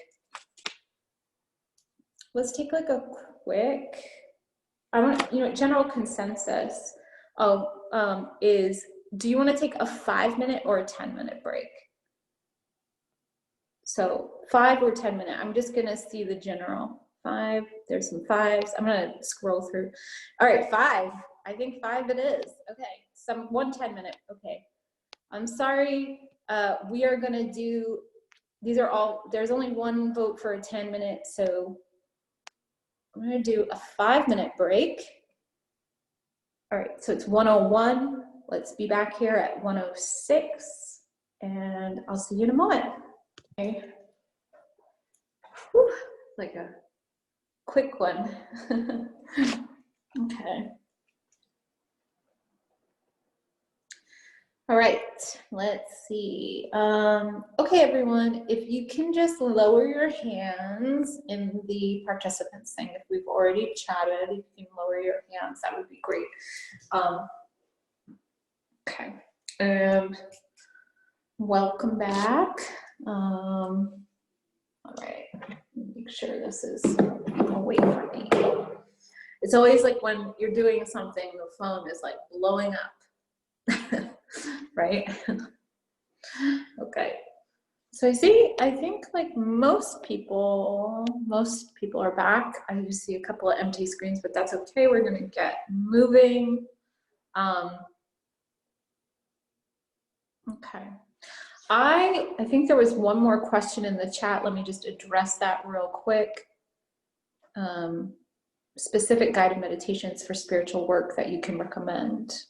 like a quick, I want, general consensus is, do you want to take a 5-minute or a 10-minute break? So 5 or 10 minute, I'm just gonna see the general. 5, there's some 5s. I'm gonna scroll through. All right, 5, I think 5 it is. Okay, 1 10-minute, okay. I'm sorry, we are gonna do, there's only 1 vote for a 10-minute, so I'm gonna do a 5-minute break. All right, so it's 1:01. Let's be back here at 1:06, and I'll see you in a moment. Okay. Whew, like a quick one. Okay. All right, let's see. Okay, everyone, if you can just lower your hands in the participants thing. If we've already chatted, if you can lower your hands, that would be great. Okay, and welcome back. All right, make sure this is away from me. It's always like when you're doing something, the phone is like blowing up. Right? Okay. So I think like most people are back. I just see a couple of empty screens, but that's okay. We're gonna get moving. Okay. I think there was one more question in the chat. Let me just address that real quick. Specific guided meditations for spiritual work that you can recommend.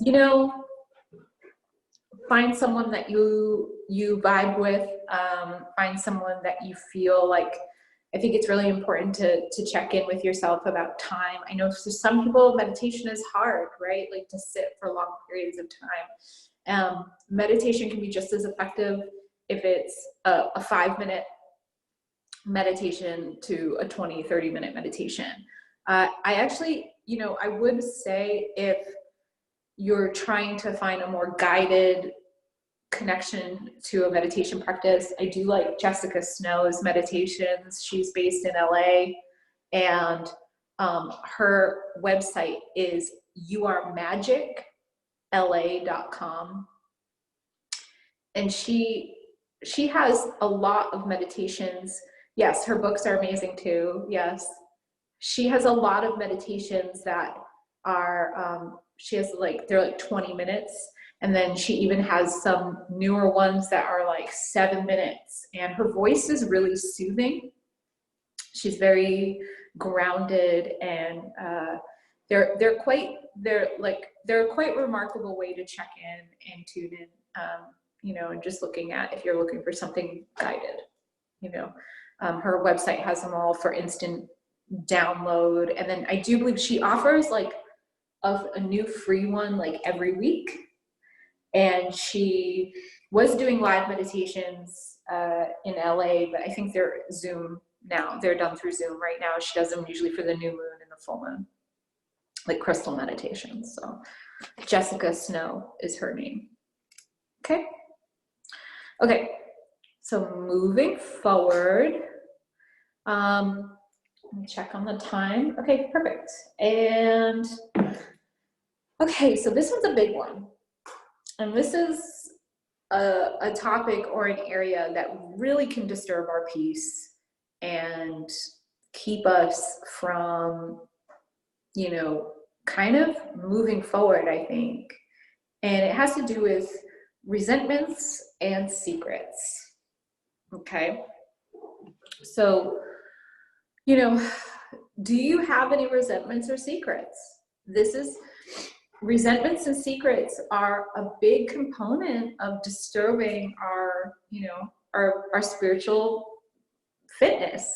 You know, find someone that you vibe with, find someone that you feel like, I think it's really important to check in with yourself about time. I know for some people meditation is hard, right? Like to sit for long periods of time. Meditation can be just as effective if it's a 5-minute meditation to a 20-30 minute meditation. I actually, I would say if you're trying to find a more guided connection to a meditation practice, I do like Jessica Snow's meditations. She's based in LA, and her website is youaremagicla.com, and she has a lot of meditations. Yes, her books are amazing too. Yes, she has a lot of meditations that are they're like 20 minutes, and then she even has some newer ones that are like 7 minutes, and her voice is really soothing. She's very grounded, and they're quite remarkable way to check in and tune in, and just looking at if you're looking for something guided. Her website has them all for instant download, and then I do believe she offers like a new free one like every week, and she was doing live meditations in LA, but I think they're Zoom now. They're done through Zoom right now. She does them usually for the new moon and the full moon, like crystal meditations. So Jessica Snow is her name. Okay, so moving forward, let me check on the time. Okay, perfect. And okay, so this one's a big one. And this is a topic or an area that really can disturb our peace and keep us from, kind of moving forward, I think. And it has to do with resentments and secrets. Okay. So, do you have any resentments or secrets? Resentments and secrets are a big component of disturbing our, our spiritual fitness.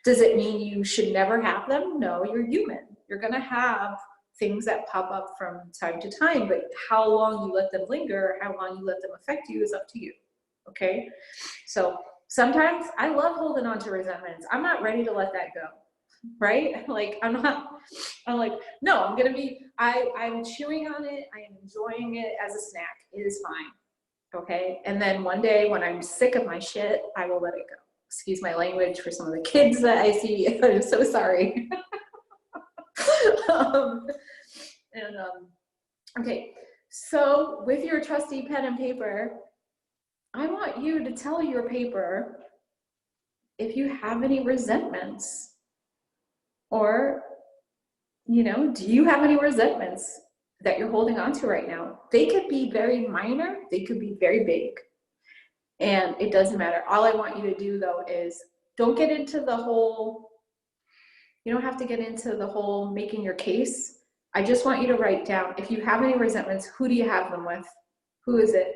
Does it mean you should never have them? No, you're human. You're going to have things that pop up from time to time, but how long you let them linger, how long you let them affect you is up to you. Okay. So sometimes I love holding on to resentments. I'm not ready to let that go. Right? Like I'm like, no, I'm chewing on it. I am enjoying it as a snack. It is fine. Okay. And then one day when I'm sick of my shit, I will let it go. Excuse my language for some of the kids that I see. I'm so sorry. Okay. So with your trusty pen and paper, I want you to tell your paper if you have any resentments. Or, do you have any resentments that you're holding on to right now? They could be very minor, they could be very big. And it doesn't matter. All I want you to do though is don't get into the whole, you don't have to get into the whole making your case. I just want you to write down, if you have any resentments, who do you have them with? Who is it?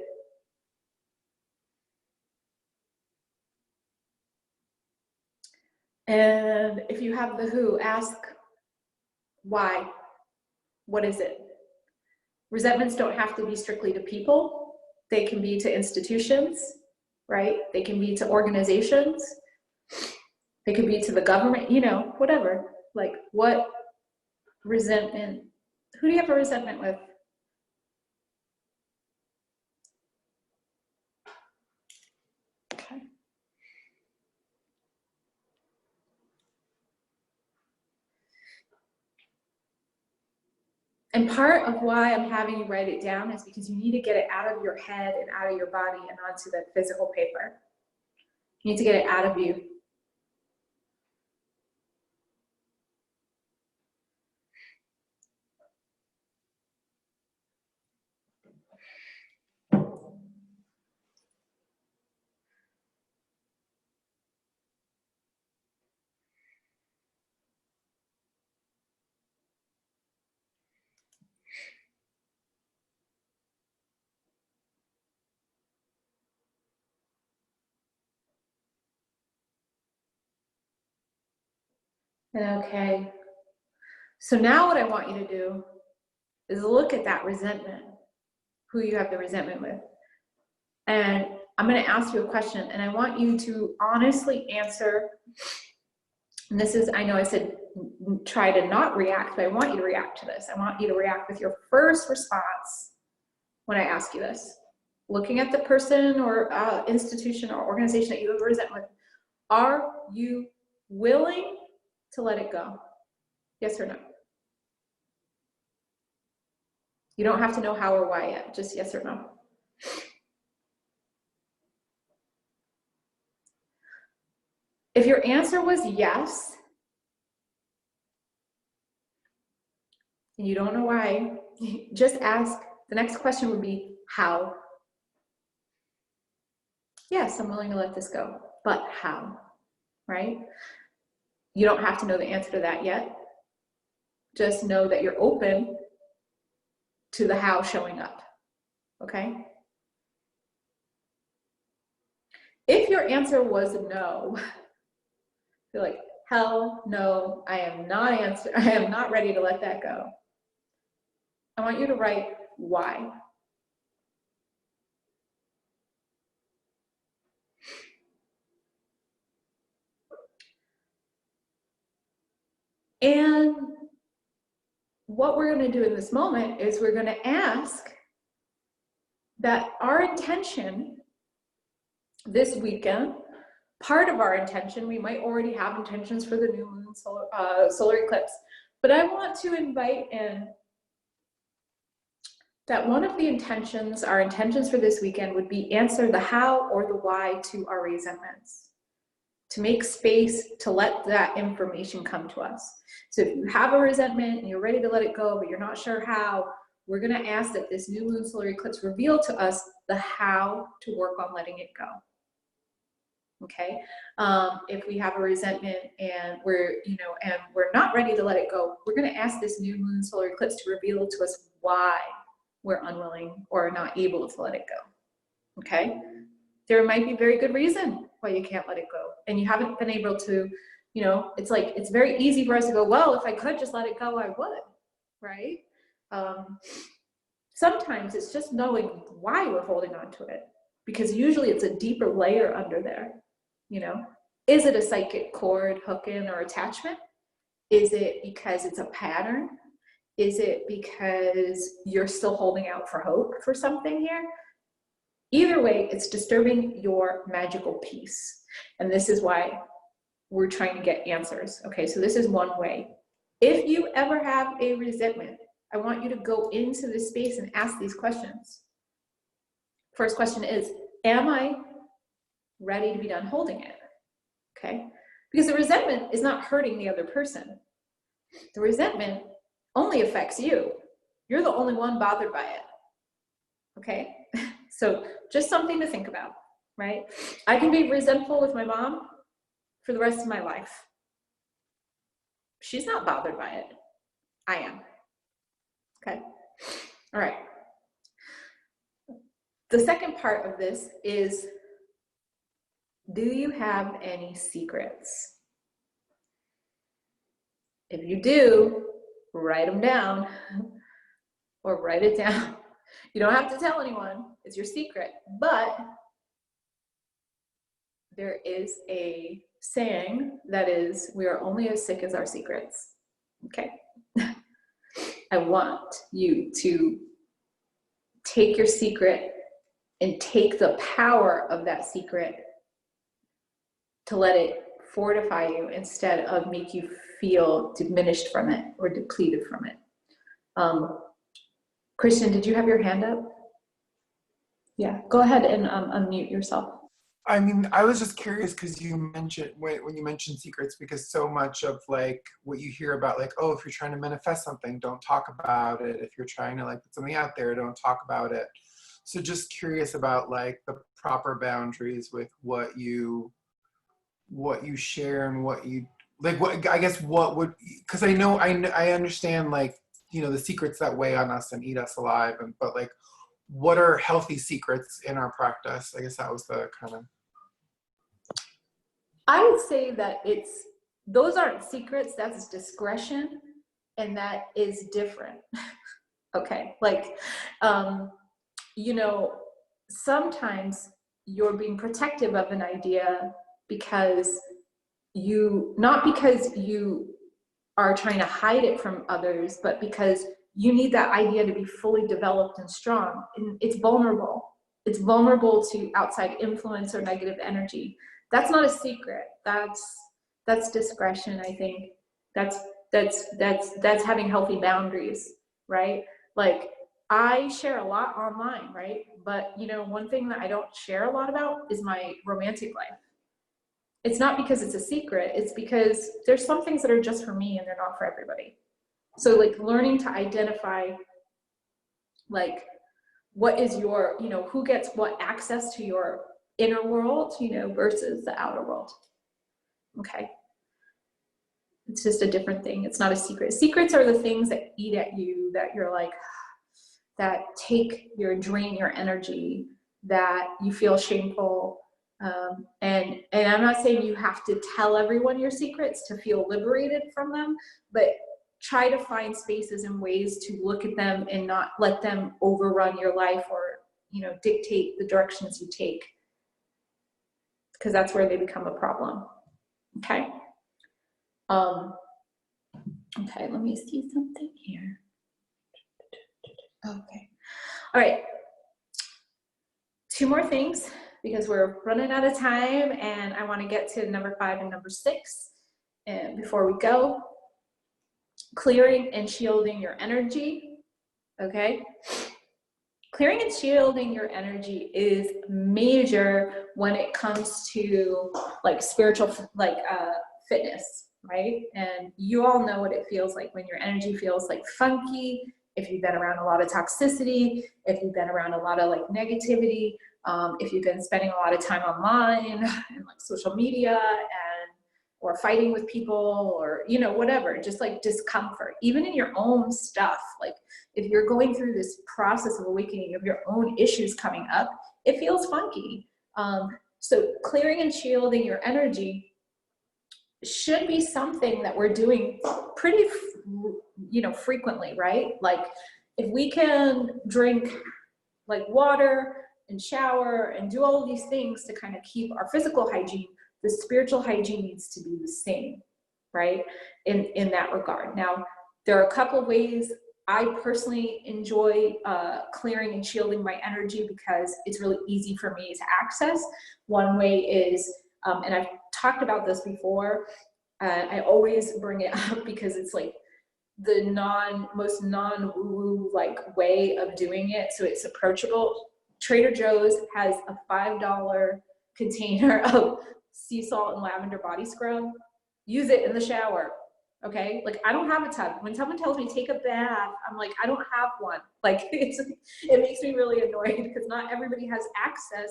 And if you have the who, ask why. What is it? Resentments don't have to be strictly to people. They can be to institutions, right? They can be to organizations. They could be to the government, you know, whatever. Like, what resentment, who do you have a resentment with? Okay. And part of why I'm having you write it down is because you need to get it out of your head and out of your body and onto the physical paper. You need to get it out of you. Okay. So now what I want you to do is look at that resentment, who you have the resentment with. And I'm going to ask you a question, and I want you to honestly answer. And this is, I know I said try to not react, but I want you to react to this. I want you to react with your first response when I ask you this. Looking at the person or institution or organization that you have resentment with, are you willing to let it go? Yes or no? You don't have to know how or why yet, just yes or no. If your answer was yes, and you don't know why, just ask. The next question would be, how? Yes, I'm willing to let this go, but how, right? You don't have to know the answer to that yet. Just know that you're open to the how showing up, okay? If your answer was no, you're like, hell no, I am not ready to let that go. I want you to write why. And what we're going to do in this moment is we're going to ask that our intention this weekend, part of our intention, we might already have intentions for the new moon solar eclipse, but I want to invite in that one of the intentions, our intentions for this weekend would be answer the how or the why to our resentments, to make space to let that information come to us. So if you have a resentment and you're ready to let it go, but you're not sure how, we're going to ask that this new moon solar eclipse reveal to us the how to work on letting it go. Okay. If we have a resentment and we're not ready to let it go, we're going to ask this new moon solar eclipse to reveal to us why we're unwilling or not able to let it go. Okay. There might be a very good reason why you can't let it go, and you haven't been able to, it's like, it's very easy for us to go, well, if I could just let it go, I would, right? Sometimes it's just knowing why we're holding on to it, because usually it's a deeper layer under there. Is it a psychic cord, hook-in, or attachment? Is it because it's a pattern? Is it because you're still holding out for hope for something here? Either way, it's disturbing your magical peace. And this is why we're trying to get answers. Okay, so this is one way. If you ever have a resentment, I want you to go into this space and ask these questions. First question is, am I ready to be done holding it? Okay, because the resentment is not hurting the other person. The resentment only affects you. You're the only one bothered by it. Okay, so just something to think about, right? I can be resentful with my mom for the rest of my life. She's not bothered by it. I am. Okay, all right. The second part of this is, do you have any secrets? If you do, write them down. or write it down. You don't have to tell anyone, it's your secret. But there is a saying that is, we are only as sick as our secrets. Okay. I want you to take your secret and take the power of that secret to let it fortify you instead of make you feel diminished from it or depleted from it. Christian, did you have your hand up? Yeah, go ahead and unmute yourself. I mean, I was just curious because you mentioned, when you mentioned secrets, because so much of like what you hear about, like, oh, if you're trying to manifest something, don't talk about it. If you're trying to like put something out there, don't talk about it. So just curious about like the proper boundaries with what you share and what you, like, what, I guess what would, because I know, I understand, like, you know, the secrets that weigh on us and eat us alive, but like, what are healthy secrets in our practice? I guess that was the kind of. I would say that those aren't secrets, that's discretion, and that is different. Okay, like, you know, sometimes you're being protective of an idea because not because you are trying to hide it from others, but because you need that idea to be fully developed and strong. And it's vulnerable. It's vulnerable to outside influence or negative energy. That's not a secret. That's discretion, I think. That's having healthy boundaries, right? Like, I share a lot online, right? But you know, one thing that I don't share a lot about is my romantic life. It's not because it's a secret, it's because there's some things that are just for me and they're not for everybody. So like learning to identify, like, what is your, you know, who gets what access to your inner world, you know, versus the outer world. Okay. It's just a different thing. It's not a secret. Secrets are the things that eat at you, that you're like, that drain your energy, that you feel shameful. And I'm not saying you have to tell everyone your secrets to feel liberated from them, but try to find spaces and ways to look at them and not let them overrun your life or, you know, dictate the directions you take, because that's where they become a problem. Okay. Okay, let me see something here. Okay. All right. 2 more things, because we're running out of time and I want to get to number 5 and number 6. And before we go, clearing and shielding your energy. Okay. Clearing and shielding your energy is major when it comes to like spiritual, like fitness, right? And you all know what it feels like when your energy feels like funky, if you've been around a lot of toxicity, if you've been around a lot of like negativity, if you've been spending a lot of time online and like social media or fighting with people, or, you know, whatever, just like discomfort, even in your own stuff. Like if you're going through this process of awakening of your own issues coming up, it feels funky. So clearing and shielding your energy should be something that we're doing pretty, you know, frequently, right? Like if we can drink like water and shower and do all of these things to kind of keep our physical hygiene, the spiritual hygiene needs to be the same, right? In that regard. Now, there are a couple of ways I personally enjoy clearing and shielding my energy because it's really easy for me to access. One way is, and I've talked about this before, I always bring it up because it's like the most non-woo like way of doing it, so it's approachable. Trader Joe's has a $5 container of sea salt and lavender body scrub. Use it in the shower. Okay, like I don't have a tub. When someone tells me take a bath, I'm like, I don't have one. Like it makes me really annoyed because not everybody has access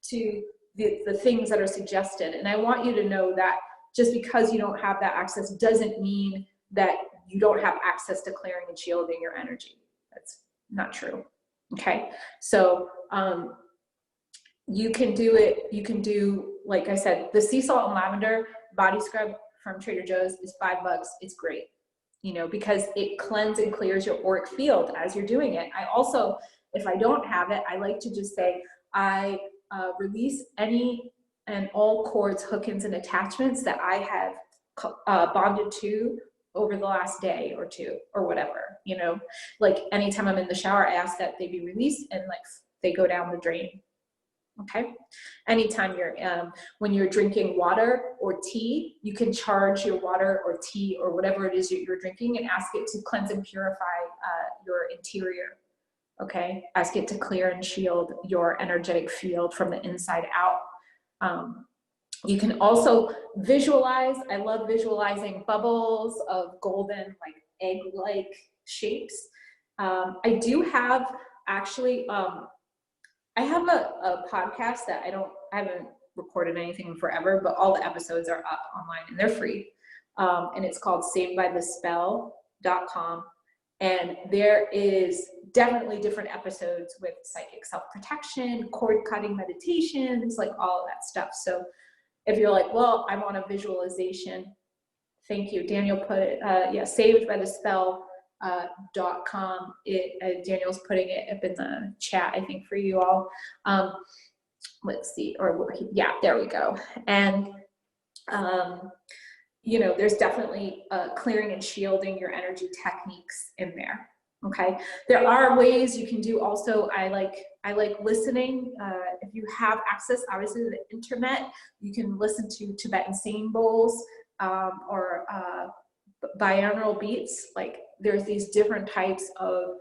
to the things that are suggested. And I want you to know that just because you don't have that access doesn't mean that you don't have access to clearing and shielding your energy. That's not true. Okay, so you can do it. You can do, like I said, the sea salt and lavender body scrub from Trader Joe's is $5. It's great. because it cleanses and clears your auric field as you're doing it. I also, if I don't have it, I like to just say, I release any and all cords, hook-ins, and attachments that I have bonded to over the last day or two or whatever, like anytime I'm in the shower, I ask that they be released and like they go down the drain. Okay. Anytime when you're drinking water or tea, you can charge your water or tea or whatever it is you're drinking and ask it to cleanse and purify your interior. Okay. Ask it to clear and shield your energetic field from the inside out. You can also visualize. I love visualizing bubbles of golden, like egg-like shapes. I do have actually, I have a podcast that I haven't recorded anything in forever, but all the episodes are up online and they're free. And it's called savedbythespell.com. And there is definitely different episodes with psychic self-protection, cord cutting meditations, like all of that stuff. So if you're like, well, I want a visualization, thank you. Daniel put it, savedbythespell.com. Daniel's putting it up in the chat, I think, for you all. Let's see, there we go. And, there's definitely clearing and shielding your energy techniques in there. Okay. There are ways you can do also. I like listening. If you have access, obviously, to the internet, you can listen to Tibetan singing bowls or binaural beats. Like there's these different types of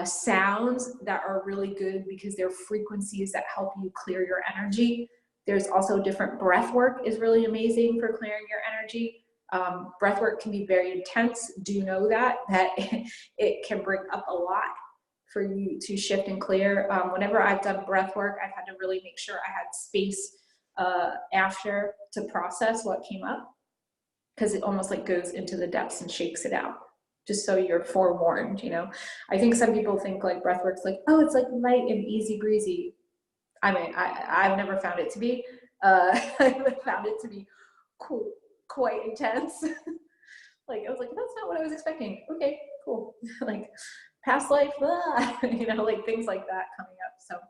sounds that are really good because they're frequencies that help you clear your energy. There's also different breath work is really amazing for clearing your energy. Breath work can be very intense. Do know that it can bring up a lot for you to shift and clear. Whenever I've done breath work, I've had to really make sure I had space after to process what came up, because it almost like goes into the depths and shakes it out, just so you're forewarned. I think some people think like breath work's like, oh, it's like light and easy breezy. I mean, I've never found it to be. I've found it to be cool, quite intense. Like I was like, that's not what I was expecting. Okay, cool. Like past life, like things like that coming up. So,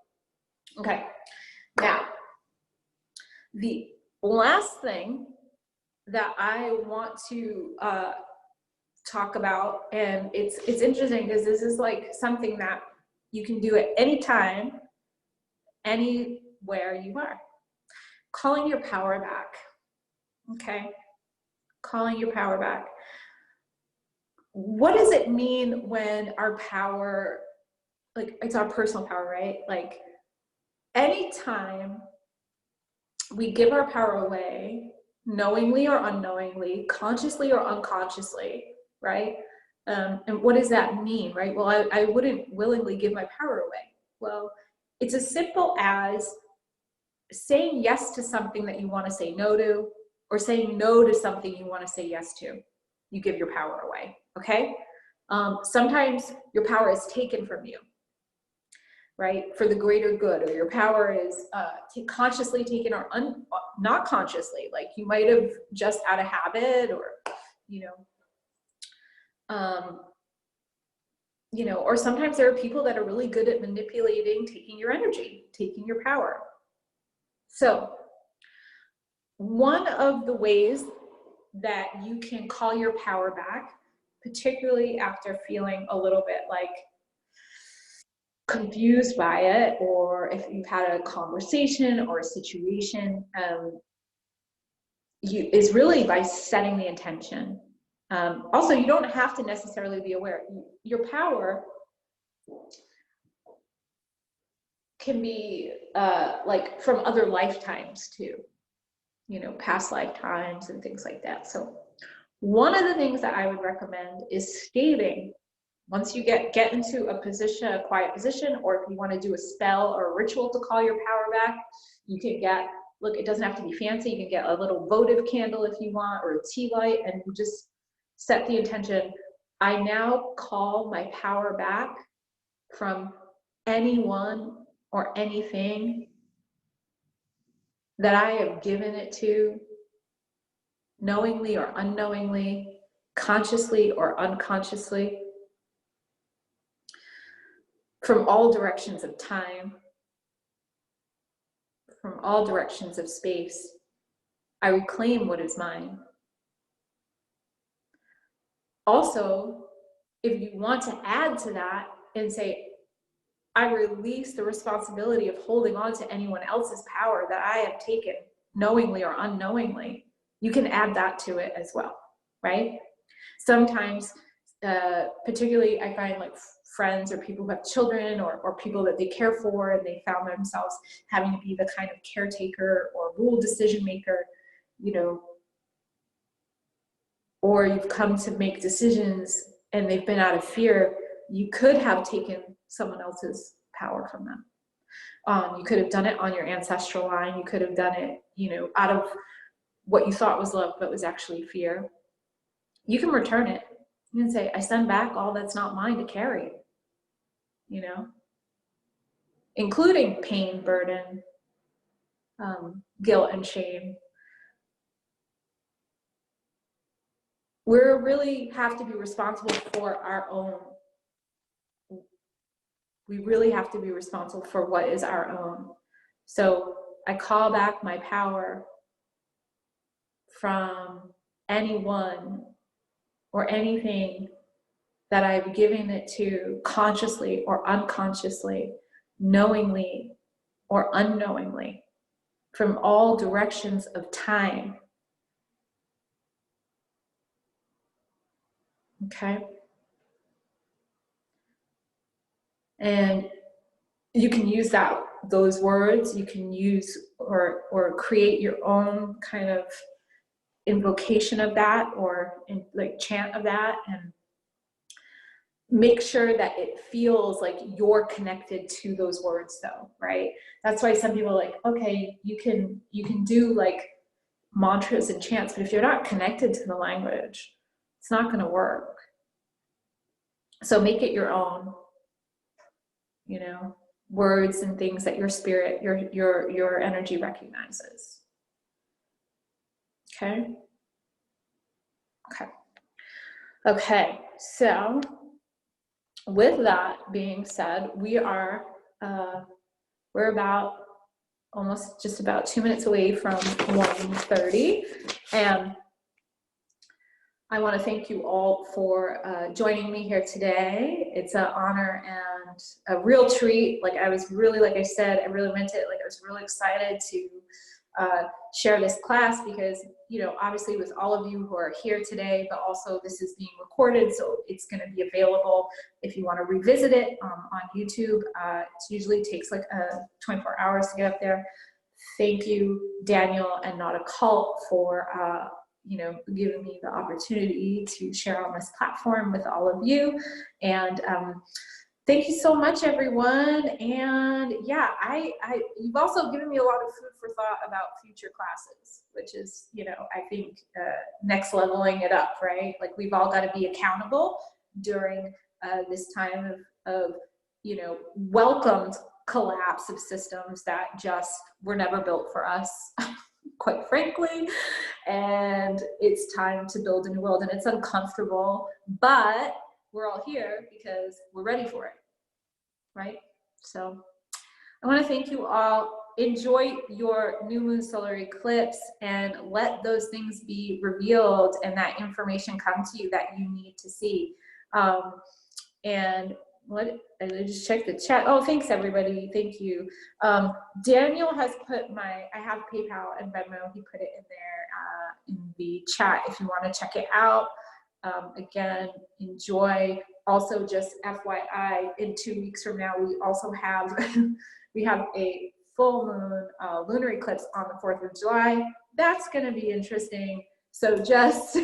okay. Now, the last thing that I want to talk about, and it's interesting because this is like something that you can do at any time, anywhere you are. Calling your power back. Okay. Calling your power back. What does it mean when our power, like it's our personal power, right? Like anytime we give our power away, knowingly or unknowingly, consciously or unconsciously, right? And what does that mean, right? Well, I wouldn't willingly give my power away. Well, it's as simple as saying yes to something that you want to say no to, or saying no to something you want to say yes to. You give your power away, okay? Sometimes your power is taken from you, right? For the greater good, or your power is consciously taken or not consciously. Like you might have just out of habit, or, or sometimes there are people that are really good at manipulating, taking your energy, taking your power. So one of the ways that you can call your power back, particularly after feeling a little bit like confused by it, or if you've had a conversation or a situation, is really by setting the intention. Also, you don't have to necessarily be aware. Your power can be like from other lifetimes too, past lifetimes and things like that. So one of the things that I would recommend is stating, once you get into a position, a quiet position, or if you want to do a spell or a ritual to call your power back, you can get, look, it doesn't have to be fancy. You can get a little votive candle if you want, or a tea light, and you just set the intention. I now call my power back from anyone or anything that I have given it to, knowingly or unknowingly, consciously or unconsciously, from all directions of time, from all directions of space. I reclaim what is mine. Also, if you want to add to that and say, I release the responsibility of holding on to anyone else's power that I have taken, knowingly or unknowingly, you can add that to it as well, right? Sometimes, particularly I find like friends or people who have children or people that they care for, and they found themselves having to be the kind of caretaker or rule decision maker, you know, or you've come to make decisions and they've been out of fear, you could have taken someone else's power from them. You could have done it on your ancestral line. You could have done it, you know, out of what you thought was love, but was actually fear. You can return it. You can say, I send back all that's not mine to carry, you know, including pain, burden, guilt, and shame. We really have to be responsible for our own. We really have to be responsible for what is our own. So I call back my power from anyone or anything that I've given it to consciously or unconsciously, knowingly or unknowingly, from all directions of time. Okay? And you can use those words, you can use or create your own kind of invocation of that, or like chant of that, and make sure that it feels like you're connected to those words though, right? That's why some people are like, okay, you can do like mantras and chants, but if you're not connected to the language, it's not going to work. So make it your own, you know, words and things that your spirit, your energy recognizes. Okay. Okay, so with that being said, we're about almost just about 2 minutes away from 1:30, and I want to thank you all for joining me here today. It's an honor and a real treat. Like I said, I really meant it. Like I was really excited to share this class because, you know, obviously with all of you who are here today, but also this is being recorded, so it's going to be available if you want to revisit it on YouTube. It usually takes like 24 hours to get up there. Thank you, Daniel and Notacult, for you know, giving me the opportunity to share on this platform with all of you. And thank you so much, everyone. And yeah, you've also given me a lot of food for thought about future classes, which is, you know, I think next leveling it up, right? Like we've all got to be accountable during this time of, you know, welcomed collapse of systems that just were never built for us, quite frankly. And it's time to build a new world, and it's uncomfortable, but we're all here because we're ready for it, right? So I want to thank you all. Enjoy your new moon solar eclipse and let those things be revealed and that information come to you that you need to see. And I just checked the chat. Oh, thanks everybody. Thank you. Daniel has put I have PayPal and Venmo. He put it in there in the chat if you want to check it out. Again, enjoy. Also, just FYI, in 2 weeks from now, we also have a full moon lunar eclipse on the 4th of July. That's going to be interesting. So just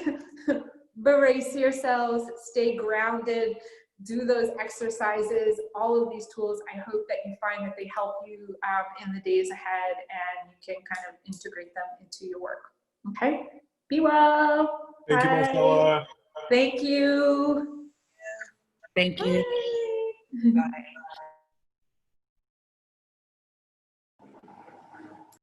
brace yourselves, stay grounded, do those exercises, all of these tools. I hope that you find that they help you in the days ahead, and you can kind of integrate them into your work. Okay? Be well. Thank you, Marcella. Thank you. Thank you. Bye. Bye.